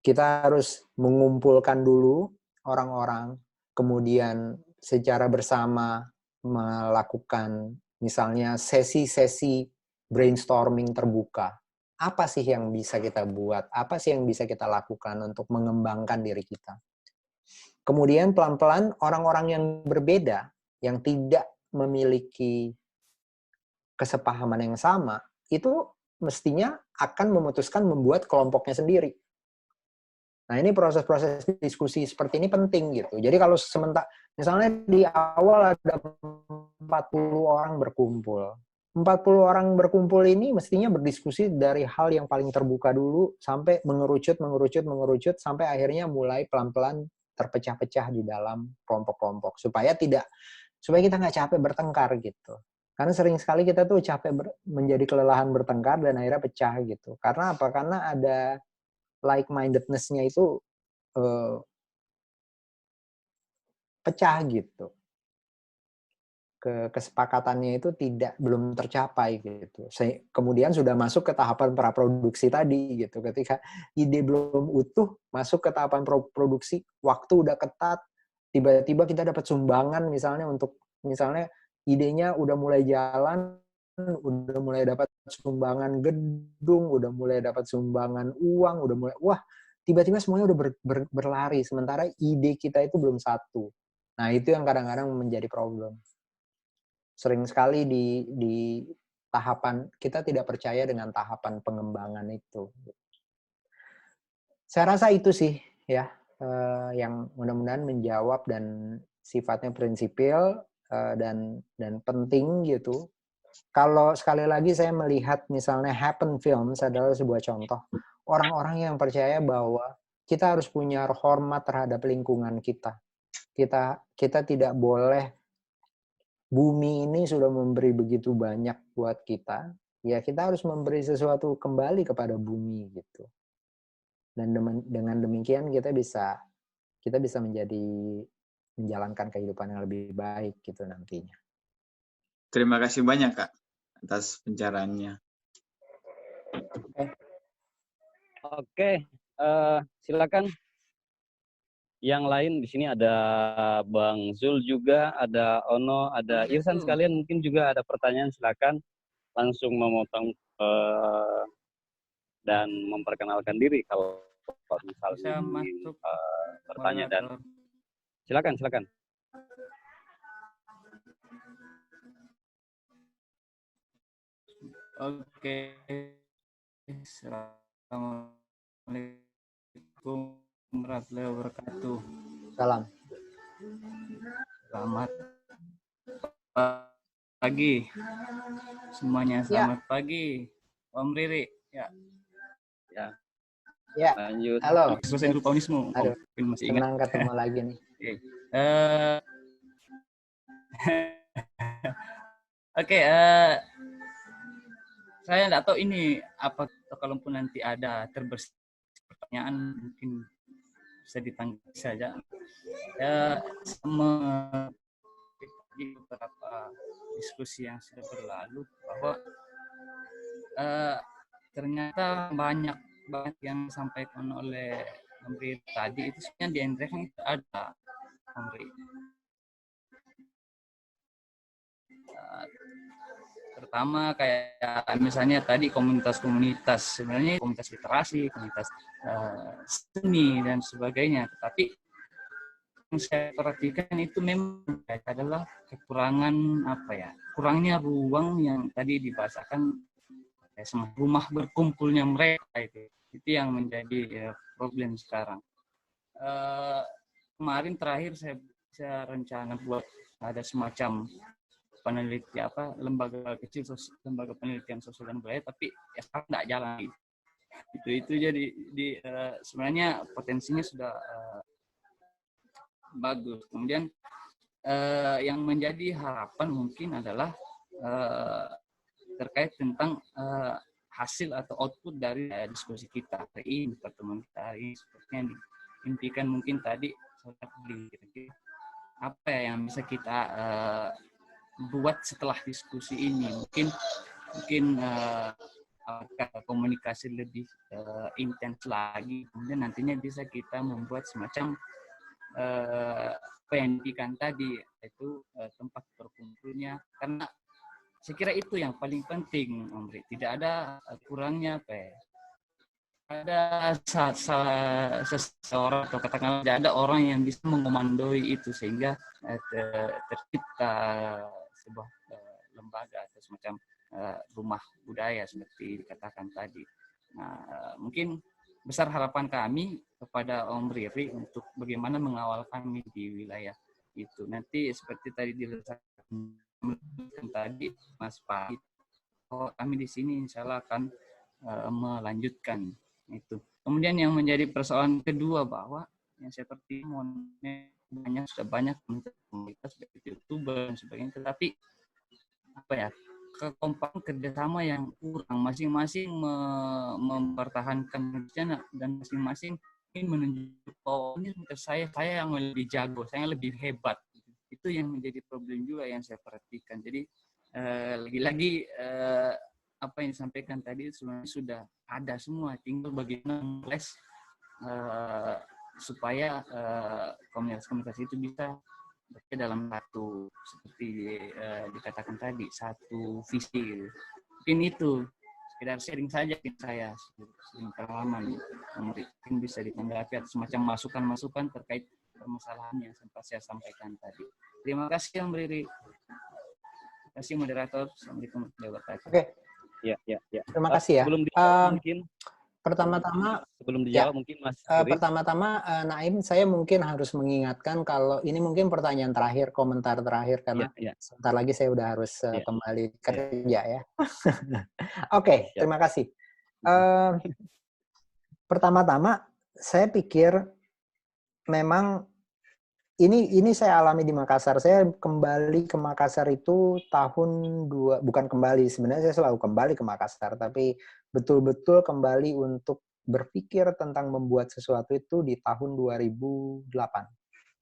[SPEAKER 1] Kita harus mengumpulkan dulu orang-orang, kemudian secara bersama melakukan misalnya sesi-sesi brainstorming terbuka. Apa sih yang bisa kita buat? Apa sih yang bisa kita lakukan untuk mengembangkan diri kita? Kemudian pelan-pelan orang-orang yang berbeda, yang tidak memiliki kesepahaman yang sama, itu mestinya akan memutuskan membuat kelompoknya sendiri. Nah, ini proses-proses diskusi seperti ini penting gitu. Jadi kalau misalnya di awal ada 40 orang berkumpul. 40 orang berkumpul ini mestinya berdiskusi dari hal yang paling terbuka dulu sampai mengerucut sampai akhirnya mulai pelan-pelan terpecah-pecah di dalam kelompok-kelompok supaya kita nggak capek bertengkar gitu. Karena sering sekali kita tuh capek menjadi kelelahan bertengkar dan akhirnya pecah gitu. Karena apa? Karena ada like-mindedness-nya itu pecah gitu. Kesepakatannya itu belum tercapai gitu. Kemudian sudah masuk ke tahapan praproduksi tadi gitu. Ketika ide belum utuh, masuk ke tahapan produksi, waktu udah ketat, tiba-tiba kita dapat sumbangan misalnya idenya udah mulai jalan, udah mulai dapat sumbangan gedung, udah mulai dapat sumbangan uang, tiba-tiba semuanya udah berlari, sementara ide kita itu belum satu. Nah, itu yang kadang-kadang menjadi problem. Sering sekali di tahapan, kita tidak percaya dengan tahapan pengembangan itu. Saya rasa itu sih ya, yang mudah-mudahan menjawab dan sifatnya prinsipil dan penting gitu. Kalau sekali lagi saya melihat misalnya Happen Films adalah sebuah contoh. Orang-orang yang percaya bahwa kita harus punya hormat terhadap lingkungan kita. Kita tidak boleh, bumi ini sudah memberi begitu banyak buat kita, ya kita harus memberi sesuatu kembali kepada bumi gitu. Dan dengan demikian kita bisa menjalankan kehidupan yang lebih baik gitu nantinya.
[SPEAKER 9] Terima kasih banyak Kak atas pencerahannya.
[SPEAKER 2] Oke, silakan. Yang lain di sini ada Bang Zul juga, ada Ono, ada Irsan sekalian mungkin juga ada pertanyaan, silakan langsung memotong dan memperkenalkan diri kalau misalnya ingin bertanya dan silakan.
[SPEAKER 10] Oke. Assalamualaikum warahmatullahi wabarakatuh.
[SPEAKER 1] Salam.
[SPEAKER 10] Selamat pagi semuanya. Selamat pagi, Om Riri. Ya.
[SPEAKER 2] Lanjut.
[SPEAKER 1] Halo.
[SPEAKER 10] Selesai dulu Pak Unismo.
[SPEAKER 1] Aduh,
[SPEAKER 10] masih ingat.
[SPEAKER 1] senang ketemu lagi nih.
[SPEAKER 10] Oke, saya nggak tahu ini apa, kalaupun nanti ada terbersih pertanyaan mungkin bisa ditanggapi saja. Sama di beberapa diskusi yang sudah berlalu bahwa ternyata banyak yang disampaikan oleh Amri tadi itu sebenarnya di Endrek itu ada, Amri. Pertama kayak misalnya tadi komunitas-komunitas, sebenarnya komunitas literasi, komunitas seni dan sebagainya, tetapi yang saya perhatikan itu memang adalah kekurangan kurangnya ruang yang tadi dibahasakan, rumah berkumpulnya mereka itu yang menjadi problem sekarang. Kemarin terakhir saya rencana buat ada semacam peneliti lembaga kecil, lembaga penelitian sosial dan budaya, tapi ya sekarang nggak jalan. Itu jadi sebenarnya potensinya sudah bagus. Kemudian yang menjadi harapan mungkin adalah terkait tentang hasil atau output dari diskusi kita hari ini, pertemuan kita hari ini, seperti yang diimpikan mungkin tadi apa yang bisa kita buat setelah diskusi ini. Mungkin komunikasi lebih intens lagi, kemudian nantinya bisa kita membuat semacam apa yang diimpikan tadi, yaitu tempat berkumpulnya, karena saya kira itu yang paling penting, Omri. Tidak ada kurangnya ada seseorang atau katakanlah tidak ada orang yang bisa mengomandoi itu sehingga tercipta sebuah lembaga atau semacam rumah budaya seperti dikatakan tadi. Nah, mungkin besar harapan kami kepada Om Riri untuk bagaimana mengawal kami di wilayah itu. Nanti seperti tadi diletakkan tadi Mas Pak, kami di sini insya Allah akan melanjutkan itu. Kemudian yang menjadi persoalan kedua bahwa yang seperti sudah banyak komunitas seperti YouTuber dan sebagainya, tetapi kekompakan kerjasama yang kurang, masing-masing mempertahankan rencana dan masing-masing ingin menunjuk bahwa ini saya yang lebih jago, saya yang lebih hebat. Itu yang menjadi problem juga yang saya perhatikan. Jadi lagi-lagi apa yang disampaikan tadi sebenarnya sudah ada semua, tinggal bagaimana supaya komunitas-komunitas itu bisa berada dalam satu, seperti dikatakan tadi, satu visi. Mungkin itu sekedar sharing saja saya, sharing pengalaman, mungkin bisa ditanggapi atau semacam masukan-masukan terkait permasalahan yang sempat saya sampaikan tadi. Terima kasih Om Riri. Terima kasih moderator. Assalamualaikum warahmatullahi wabarakatuh.
[SPEAKER 1] Oke.
[SPEAKER 2] Ya.
[SPEAKER 1] Terima kasih ya.
[SPEAKER 2] Sebelum dijawab mungkin
[SPEAKER 1] Sebelum
[SPEAKER 2] dijawab mungkin Mas
[SPEAKER 1] pertama-tama Naim, saya mungkin harus mengingatkan kalau ini mungkin pertanyaan terakhir, komentar terakhir, karena sebentar lagi saya udah harus kembali kerja ya. Oke, terima kasih. Pertama-tama saya pikir memang ini saya alami di Makassar. Saya kembali ke Makassar itu bukan kembali, sebenarnya saya selalu kembali ke Makassar, tapi betul-betul kembali untuk berpikir tentang membuat sesuatu itu di tahun 2008,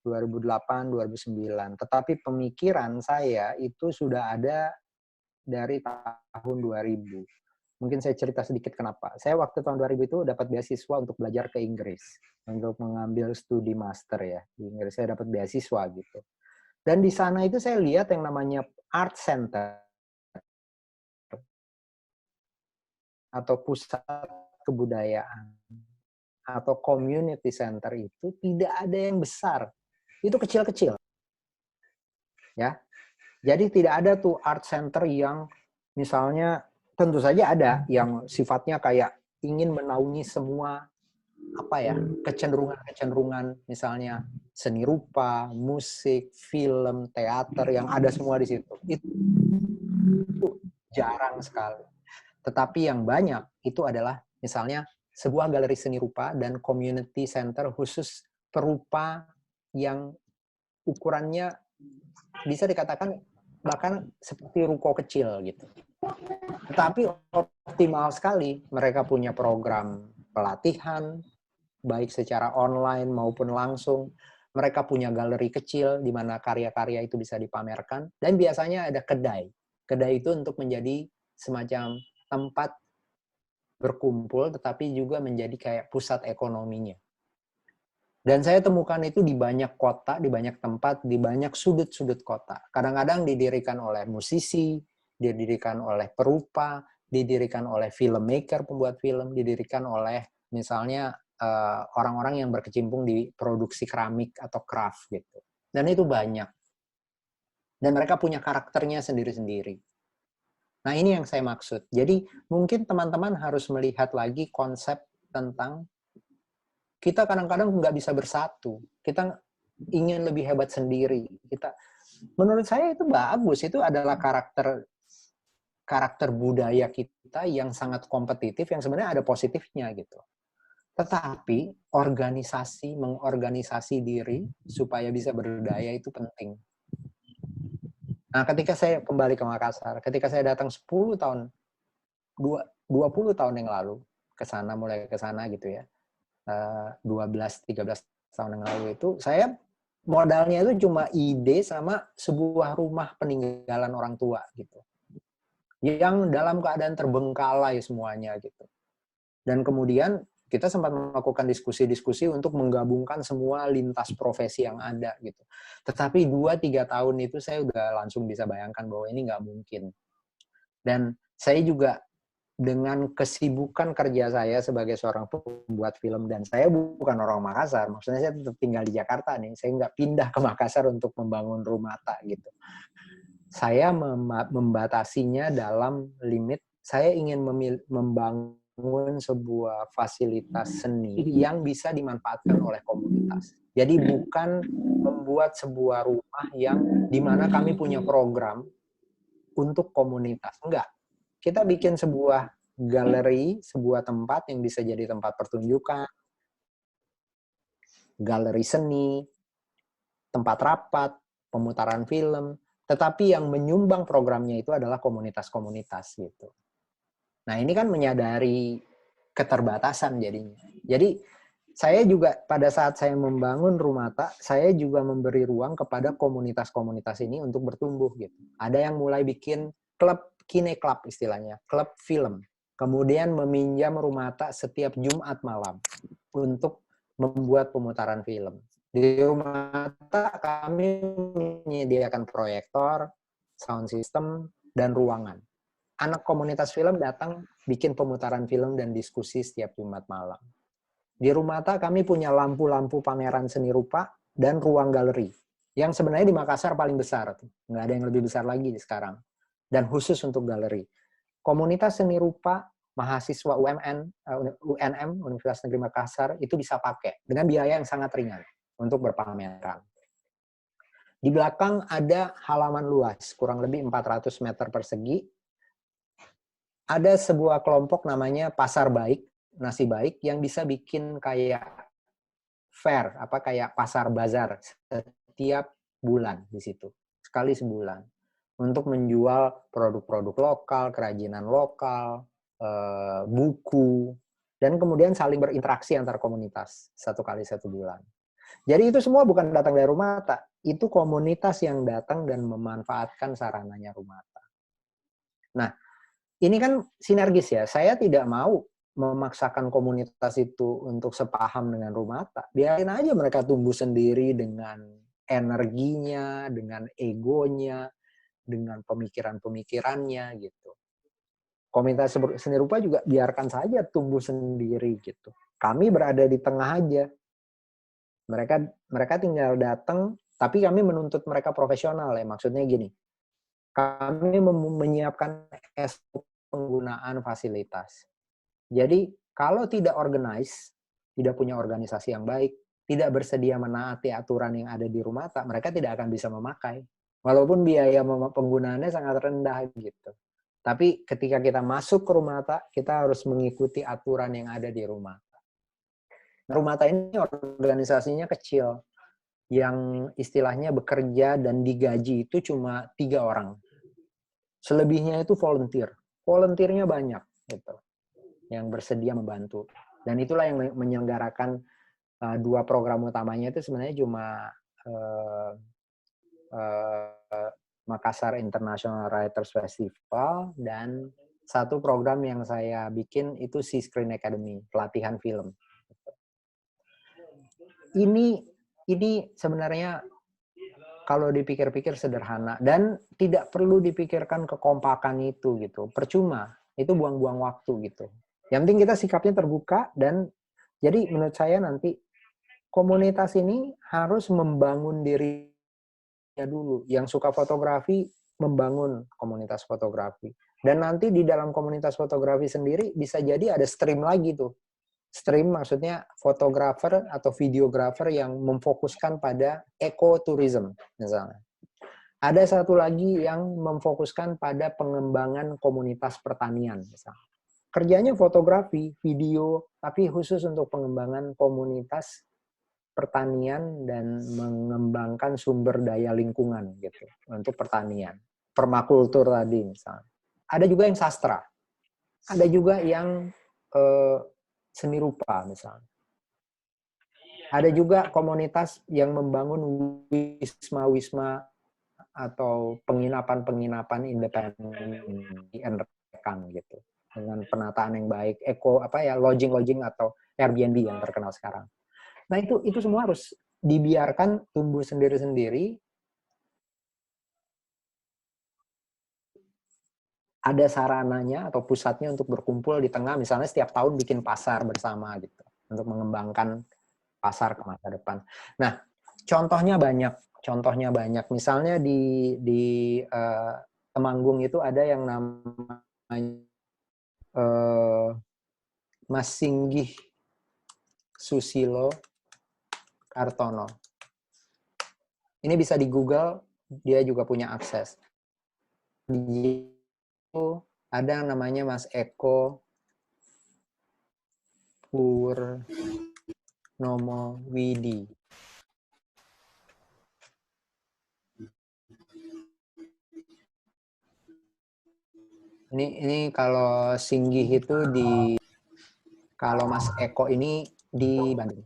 [SPEAKER 1] 2009. Tetapi pemikiran saya itu sudah ada dari tahun 2000. Mungkin saya cerita sedikit kenapa. Saya waktu tahun 2000 itu dapat beasiswa untuk belajar ke Inggris, untuk mengambil studi master ya. Di Inggris saya dapat beasiswa gitu. Dan di sana itu saya lihat yang namanya art center atau pusat kebudayaan atau community center itu tidak ada yang besar. Itu kecil-kecil. Ya. Jadi tidak ada tuh art center yang misalnya, tentu saja ada yang sifatnya kayak ingin menaungi semua kecenderungan misalnya seni rupa, musik, film, teater yang ada semua di situ. Itu jarang sekali. Tetapi yang banyak itu adalah misalnya sebuah galeri seni rupa dan community center khusus perupa yang ukurannya bisa dikatakan bahkan seperti ruko kecil gitu. Tetapi optimal sekali. Mereka punya program pelatihan, baik secara online maupun langsung. Mereka punya galeri kecil di mana karya-karya itu bisa dipamerkan. Dan biasanya ada kedai. Kedai itu untuk menjadi semacam tempat berkumpul, tetapi juga menjadi kayak pusat ekonominya. Dan saya temukan itu di banyak kota, di banyak tempat, di banyak sudut-sudut kota. Kadang-kadang didirikan oleh musisi, didirikan oleh perupa, didirikan oleh filmmaker, pembuat film, didirikan oleh misalnya orang-orang yang berkecimpung di produksi keramik atau craft gitu. Dan itu banyak. Dan mereka punya karakternya sendiri-sendiri. Nah, ini yang saya maksud. Jadi, mungkin teman-teman harus melihat lagi konsep tentang kita kadang-kadang nggak bisa bersatu. Kita ingin lebih hebat sendiri. Menurut saya itu bagus. Itu adalah karakter budaya kita yang sangat kompetitif, yang sebenarnya ada positifnya gitu. Tetapi mengorganisasi diri supaya bisa berdaya itu penting. Nah, ketika saya kembali ke Makassar, ketika saya datang 20 tahun yang lalu mulai ke sana gitu ya. 12-13 tahun yang lalu itu, saya modalnya itu cuma ide sama sebuah rumah peninggalan orang tua gitu. Yang dalam keadaan terbengkalai semuanya gitu. Dan kemudian kita sempat melakukan diskusi-diskusi untuk menggabungkan semua lintas profesi yang ada gitu. Tetapi 2-3 tahun itu saya udah langsung bisa bayangkan bahwa ini nggak mungkin. Dan saya juga dengan kesibukan kerja saya sebagai seorang pembuat film, dan saya bukan orang Makassar, maksudnya saya tetap tinggal di Jakarta nih, saya nggak pindah ke Makassar untuk membangun Rumata gitu. Saya membatasinya dalam limit, saya ingin membangun sebuah fasilitas seni yang bisa dimanfaatkan oleh komunitas. Jadi bukan membuat sebuah rumah yang dimana kami punya program untuk komunitas, enggak. Kita bikin sebuah galeri, sebuah tempat yang bisa jadi tempat pertunjukan, galeri seni, tempat rapat, pemutaran film, tetapi yang menyumbang programnya itu adalah komunitas-komunitas gitu. Nah, ini kan menyadari keterbatasan jadinya. Jadi, saya juga pada saat saya membangun Rumata, saya juga memberi ruang kepada komunitas-komunitas ini untuk bertumbuh gitu. Ada yang mulai bikin klub, kine club istilahnya, klub film. Kemudian meminjam Rumata setiap Jumat malam untuk membuat pemutaran film. Di Rumata kami menyediakan proyektor, sound system, dan ruangan. Anak komunitas film datang bikin pemutaran film dan diskusi setiap Jumat malam. Di Rumata kami punya lampu-lampu pameran seni rupa dan ruang galeri. Yang sebenarnya di Makassar paling besar. Nggak ada yang lebih besar lagi sekarang. Dan khusus untuk galeri. Komunitas seni rupa mahasiswa UNM, Universitas Negeri Makassar, itu bisa pakai dengan biaya yang sangat ringan untuk berpameran. Di belakang ada halaman luas, kurang lebih 400 meter persegi. Ada sebuah kelompok namanya Pasar Baik, Nasi Baik, yang bisa bikin kayak fair, kayak pasar bazar setiap bulan di situ, sekali sebulan, untuk menjual produk-produk lokal, kerajinan lokal, buku, dan kemudian saling berinteraksi antar komunitas 1 kali 1 bulan. Jadi itu semua bukan datang dari Rumata, itu komunitas yang datang dan memanfaatkan sarananya Rumata. Nah, ini kan sinergis ya. Saya tidak mau memaksakan komunitas itu untuk sepaham dengan Rumata. Biarin aja mereka tumbuh sendiri dengan energinya, dengan egonya, dengan pemikiran-pemikirannya gitu. Komunitas seni rupa juga biarkan saja tumbuh sendiri gitu. Kami berada di tengah aja. Mereka tinggal datang, tapi kami menuntut mereka profesional ya. Maksudnya gini, kami menyiapkan SOP penggunaan fasilitas. Jadi kalau tidak organize, tidak punya organisasi yang baik, tidak bersedia menaati aturan yang ada di Rumata, mereka tidak akan bisa memakai. Walaupun biaya penggunaannya sangat rendah gitu. Tapi ketika kita masuk ke Rumata, kita harus mengikuti aturan yang ada di Rumata. Rumata ini organisasinya kecil, yang istilahnya bekerja dan digaji itu cuma 3 orang. Selebihnya itu volunteer. Volunteernya banyak gitu, yang bersedia membantu. Dan itulah yang menyelenggarakan 2 program utamanya itu sebenarnya cuma Makassar International Writers Festival dan satu program yang saya bikin itu Sea Screen Academy, pelatihan film. Ini sebenarnya kalau dipikir-pikir sederhana dan tidak perlu dipikirkan kekompakan itu gitu. Percuma, itu buang-buang waktu gitu. Yang penting kita sikapnya terbuka dan jadi menurut saya nanti komunitas ini harus membangun dirinya dulu. Yang suka fotografi membangun komunitas fotografi. Dan nanti di dalam komunitas fotografi sendiri bisa jadi ada stream lagi tuh. Stream maksudnya fotografer atau videografer yang memfokuskan pada ekoturism misalnya. Ada satu lagi yang memfokuskan pada pengembangan komunitas pertanian misalnya. Kerjanya fotografi, video, tapi khusus untuk pengembangan komunitas pertanian dan mengembangkan sumber daya lingkungan gitu untuk pertanian. Permakultur tadi misalnya. Ada juga yang sastra. Ada juga yang seni rupa misalnya. Ada juga komunitas yang membangun wisma-wisma atau penginapan-penginapan independen di Enrekang gitu. Dengan penataan yang baik, lodging-lodging atau Airbnb yang terkenal sekarang. Nah, itu semua harus dibiarkan tumbuh sendiri-sendiri. Ada sarananya atau pusatnya untuk berkumpul di tengah, misalnya setiap tahun bikin pasar bersama gitu untuk mengembangkan pasar ke masa depan. Nah, contohnya banyak. Misalnya di Temanggung itu ada yang namanya Mas Singgih Susilo Kartono. Ini bisa di Google, dia juga punya akses. Ada yang namanya Mas Eko Purnomo Widi. Ini kalau Singgih itu kalau Mas Eko ini di Bandung.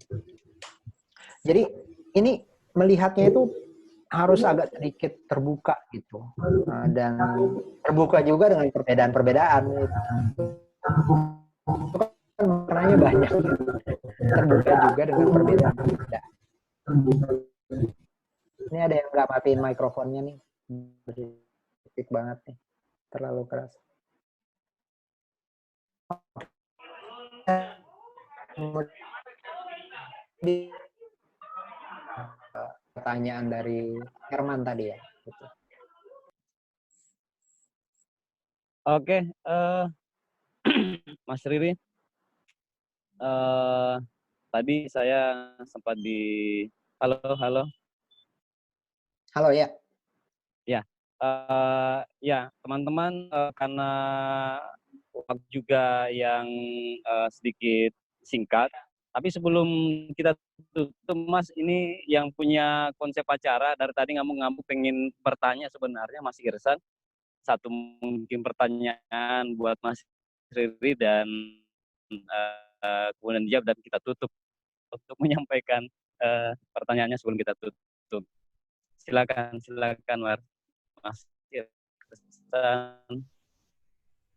[SPEAKER 1] Jadi ini melihatnya itu harus agak sedikit terbuka gitu, dan terbuka juga dengan perbedaan-perbedaan. Itu kan maknanya banyak. Terbuka juga dengan perbedaan-perbedaan. Ini ada yang nggak matiin mikrofonnya nih, berisik banget nih, terlalu keras. Pertanyaan dari Herman tadi ya. Gitu.
[SPEAKER 2] Oke, Mas Riri, tadi saya sempat halo
[SPEAKER 1] ya.
[SPEAKER 2] Ya, teman-teman, karena waktu juga yang sedikit singkat, tapi sebelum kita tutup, Mas, ini yang punya konsep acara dari tadi ngamuk-ngamuk pengen bertanya sebenarnya Mas Irsan, satu mungkin pertanyaan buat Mas Riri dan kemudian dijawab dan kita tutup untuk menyampaikan pertanyaannya sebelum kita tutup. Silakan Mas Irsan.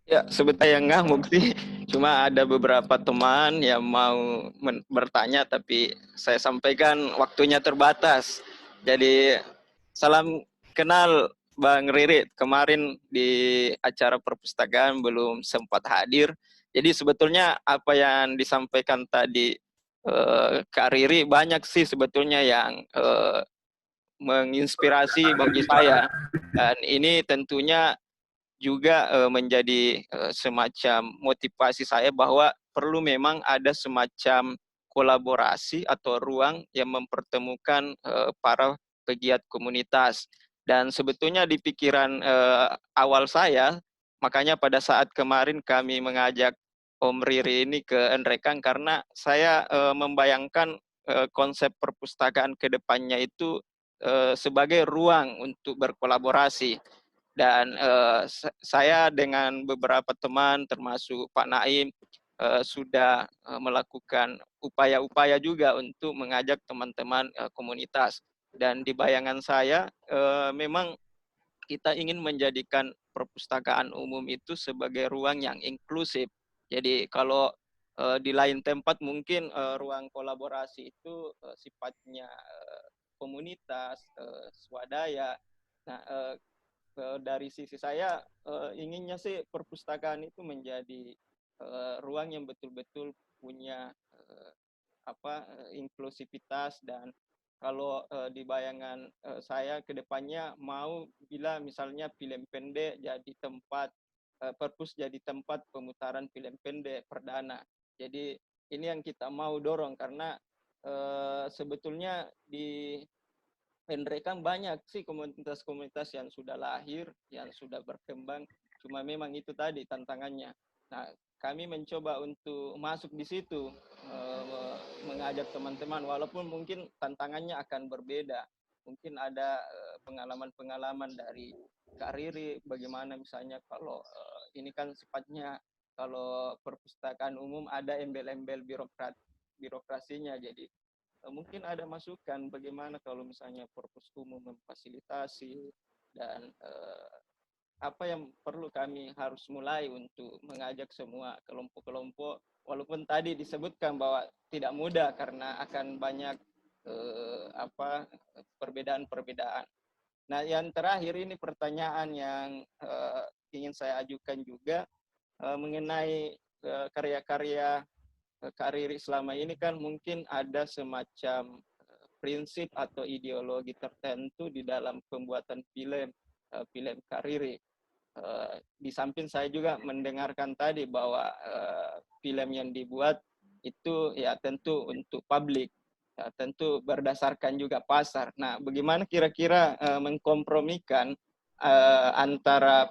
[SPEAKER 8] Ya, sebetulnya ngamuk sih. Cuma ada beberapa teman yang mau bertanya, tapi saya sampaikan waktunya terbatas. Jadi, salam kenal Bang Riri. Kemarin di acara perpustakaan belum sempat hadir. Jadi sebetulnya apa yang disampaikan tadi Kak Riri banyak sih sebetulnya yang menginspirasi bagi saya. Dan ini tentunya juga menjadi semacam motivasi saya bahwa perlu memang ada semacam kolaborasi atau ruang yang mempertemukan para pegiat komunitas. Dan sebetulnya di pikiran awal saya, makanya pada saat kemarin kami mengajak Om Riri ini ke Enrekang, karena saya membayangkan konsep perpustakaan ke depannya itu sebagai ruang untuk berkolaborasi. Dan saya dengan beberapa teman termasuk Pak Naim sudah melakukan upaya-upaya juga untuk mengajak teman-teman komunitas. Dan di bayangan saya memang kita ingin menjadikan perpustakaan umum itu sebagai ruang yang inklusif. Jadi kalau di lain tempat mungkin ruang kolaborasi itu sifatnya komunitas, swadaya. Nah, dari sisi saya inginnya sih perpustakaan itu menjadi ruang yang betul-betul punya inklusivitas. Dan kalau di bayangan saya ke depannya mau bila misalnya film pendek jadi tempat perpus jadi tempat pemutaran film pendek perdana. Jadi ini yang kita mau dorong karena sebetulnya di Enrekang banyak sih komunitas-komunitas yang sudah lahir, yang sudah berkembang. Cuma memang itu tadi tantangannya. Nah, kami mencoba untuk masuk di situ, mengajak teman-teman, walaupun mungkin tantangannya akan berbeda. Mungkin ada pengalaman-pengalaman dari Kak Riri, bagaimana misalnya kalau ini kan sifatnya kalau perpustakaan umum ada embel-embel birokrasinya, jadi mungkin ada masukan bagaimana kalau misalnya perpus umum memfasilitasi dan apa yang perlu kami harus mulai untuk mengajak semua kelompok-kelompok, walaupun tadi disebutkan bahwa tidak mudah karena akan banyak perbedaan-perbedaan. Nah, yang terakhir ini pertanyaan yang ingin saya ajukan juga mengenai karya-karya Kak Riri selama ini kan mungkin ada semacam prinsip atau ideologi tertentu di dalam pembuatan film Kak Riri. Di samping saya juga mendengarkan tadi bahwa film yang dibuat itu ya tentu untuk publik, ya, tentu berdasarkan juga pasar. Nah, bagaimana kira-kira mengkompromikan antara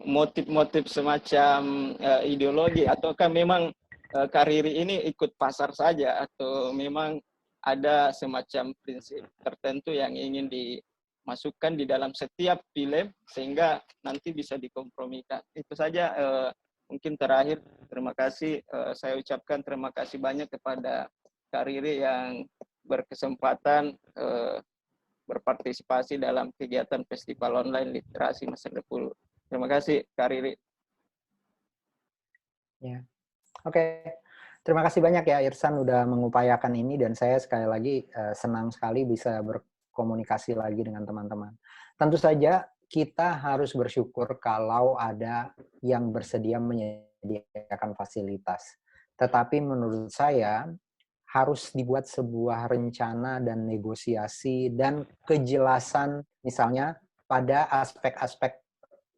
[SPEAKER 8] motif-motif semacam ideologi, ataukah memang Kak Riri ini ikut pasar saja atau memang ada semacam prinsip tertentu yang ingin dimasukkan di dalam setiap film sehingga nanti bisa dikompromikan. Itu saja mungkin terakhir. Terima kasih. Saya ucapkan terima kasih banyak kepada Kak Riri yang berkesempatan berpartisipasi dalam kegiatan Festival Online Literasi Masa Depan. Terima kasih Kak Riri.
[SPEAKER 1] Ya. Oke, terima kasih banyak ya Irsan udah mengupayakan ini, dan saya sekali lagi senang sekali bisa berkomunikasi lagi dengan teman-teman. Tentu saja kita harus bersyukur kalau ada yang bersedia menyediakan fasilitas. Tetapi menurut saya harus dibuat sebuah rencana dan negosiasi dan kejelasan misalnya pada aspek-aspek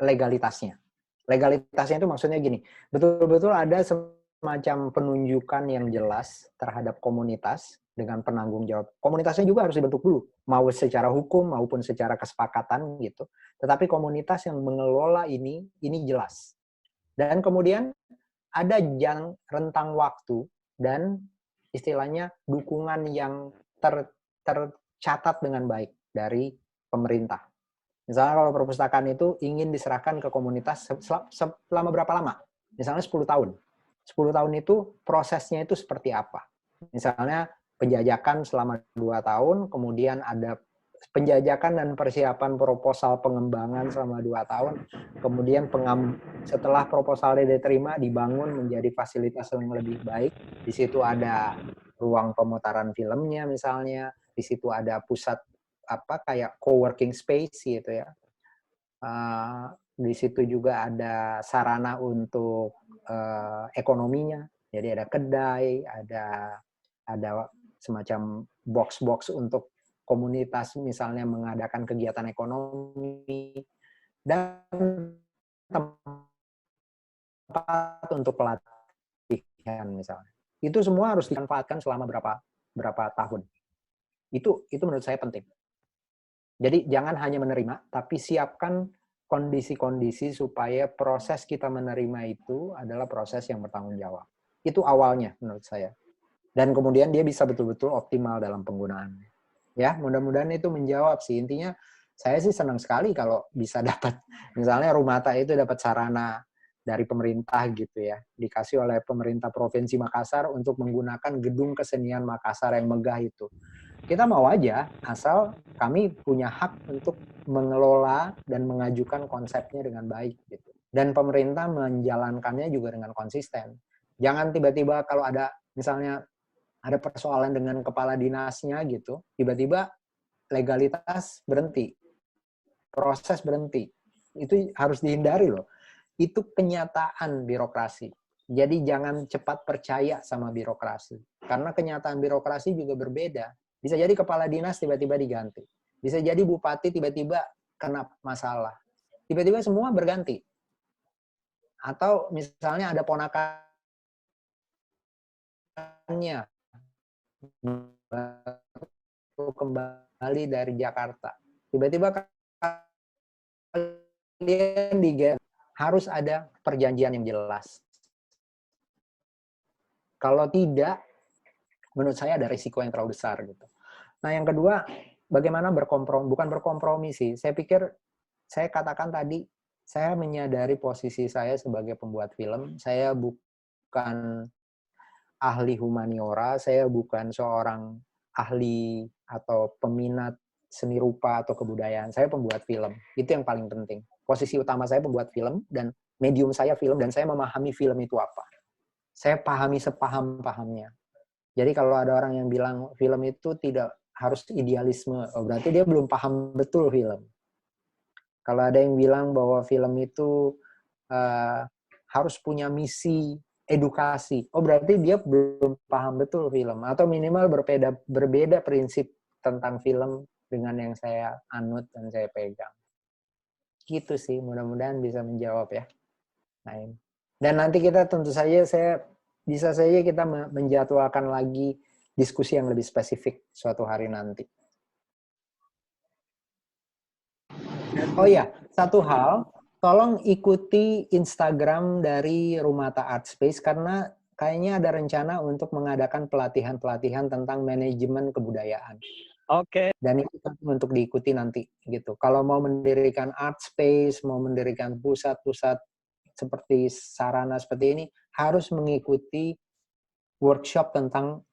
[SPEAKER 1] legalitasnya. Legalitasnya itu maksudnya gini, betul-betul ada semacam penunjukan yang jelas terhadap komunitas dengan penanggung jawab. Komunitasnya juga harus dibentuk dulu, mau secara hukum maupun secara kesepakatan gitu. Tetapi komunitas yang mengelola ini jelas. Dan kemudian ada rentang waktu dan istilahnya dukungan yang tercatat dengan baik dari pemerintah. Misalnya kalau perpustakaan itu ingin diserahkan ke komunitas selama berapa lama? Misalnya 10 tahun. 10 tahun itu prosesnya itu seperti apa? Misalnya penjajakan selama 2 tahun, kemudian ada penjajakan dan persiapan proposal pengembangan selama 2 tahun, kemudian Setelah proposalnya diterima, dibangun menjadi fasilitas yang lebih baik. Di situ ada ruang pemutaran filmnya misalnya, di situ ada pusat kayak co-working space gitu ya. Di situ juga ada sarana untuk ekonominya. Jadi ada kedai, ada semacam box-box untuk komunitas misalnya mengadakan kegiatan ekonomi, dan tempat untuk pelatihan misalnya. Itu semua harus dimanfaatkan selama berapa tahun. Itu menurut saya penting. Jadi jangan hanya menerima, tapi siapkan kondisi-kondisi supaya proses kita menerima itu adalah proses yang bertanggung jawab. Itu awalnya menurut saya. Dan kemudian dia bisa betul-betul optimal dalam penggunaannya. Ya, mudah-mudahan itu menjawab sih. Intinya saya sih senang sekali kalau bisa dapat, misalnya Rumata itu dapat sarana dari pemerintah gitu ya, dikasih oleh pemerintah Provinsi Makassar untuk menggunakan gedung kesenian Makassar yang megah itu. Kita mau aja, asal kami punya hak untuk mengelola dan mengajukan konsepnya dengan baik gitu. Dan pemerintah menjalankannya juga dengan konsisten. Jangan tiba-tiba kalau ada misalnya ada persoalan dengan kepala dinasnya gitu, tiba-tiba legalitas berhenti, proses berhenti. Itu harus dihindari loh. Itu kenyataan birokrasi. Jadi jangan cepat percaya sama birokrasi. Karena kenyataan birokrasi juga berbeda. Bisa jadi kepala dinas tiba-tiba diganti. Bisa jadi bupati tiba-tiba kena masalah. Tiba-tiba semua berganti. Atau misalnya ada ponakannya kembali dari Jakarta. Tiba-tiba kalian diganti. Harus ada perjanjian yang jelas. Kalau tidak, menurut saya ada risiko yang terlalu besar gitu. Nah, yang kedua, bagaimana berkompromi? Bukan berkompromi sih. Saya pikir, saya katakan tadi, saya menyadari posisi saya sebagai pembuat film. Saya bukan ahli humaniora, saya bukan seorang ahli atau peminat seni rupa atau kebudayaan. Saya pembuat film. Itu yang paling penting. Posisi utama saya pembuat film, dan medium saya film, dan saya memahami film itu apa. Saya pahami sepaham-pahamnya. Jadi kalau ada orang yang bilang film itu tidak harus idealisme, berarti dia belum paham betul film. Kalau ada yang bilang bahwa film itu harus punya misi edukasi, berarti dia belum paham betul film. Atau minimal berbeda prinsip tentang film dengan yang saya anut dan saya pegang. Gitu sih, mudah-mudahan bisa menjawab ya. Nah, dan nanti kita tentu saja bisa saja kita menjadwalkan lagi diskusi yang lebih spesifik suatu hari nanti. Oh iya, satu hal, tolong ikuti Instagram dari Rumata Art Space karena kayaknya ada rencana untuk mengadakan pelatihan-pelatihan tentang manajemen kebudayaan.
[SPEAKER 2] Oke.
[SPEAKER 1] Dan itu untuk diikuti nanti gitu. Kalau mau mendirikan art space, mau mendirikan pusat-pusat seperti sarana seperti ini, harus mengikuti workshop tentang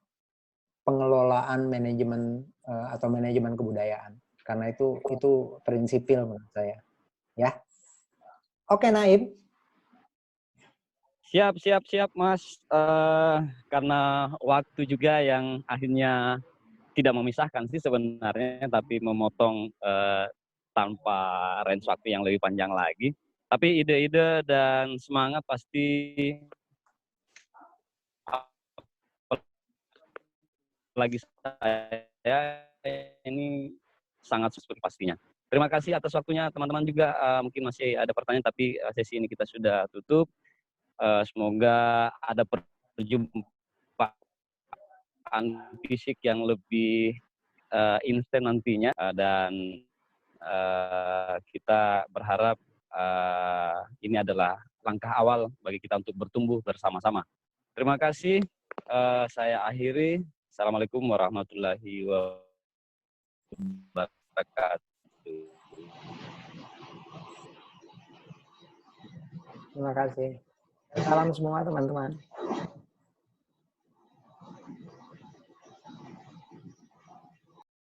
[SPEAKER 1] pengelolaan manajemen atau manajemen kebudayaan. Karena itu prinsipil menurut saya. Ya. Oke, Naib.
[SPEAKER 2] Siap, Mas. Karena waktu juga yang akhirnya tidak memisahkan sih sebenarnya, tapi memotong tanpa range waktu yang lebih panjang lagi. Tapi ide-ide dan semangat pasti lagi saya ini sangat sesuai pastinya. Terima kasih atas waktunya teman-teman juga. Mungkin masih ada pertanyaan, tapi sesi ini kita sudah tutup. Semoga ada perjumpaan fisik yang lebih instan nantinya, dan kita berharap ini adalah langkah awal bagi kita untuk bertumbuh bersama-sama. Terima kasih. Saya akhiri. Assalamualaikum warahmatullahi wabarakatuh.
[SPEAKER 1] Terima kasih. Salam semua teman-teman.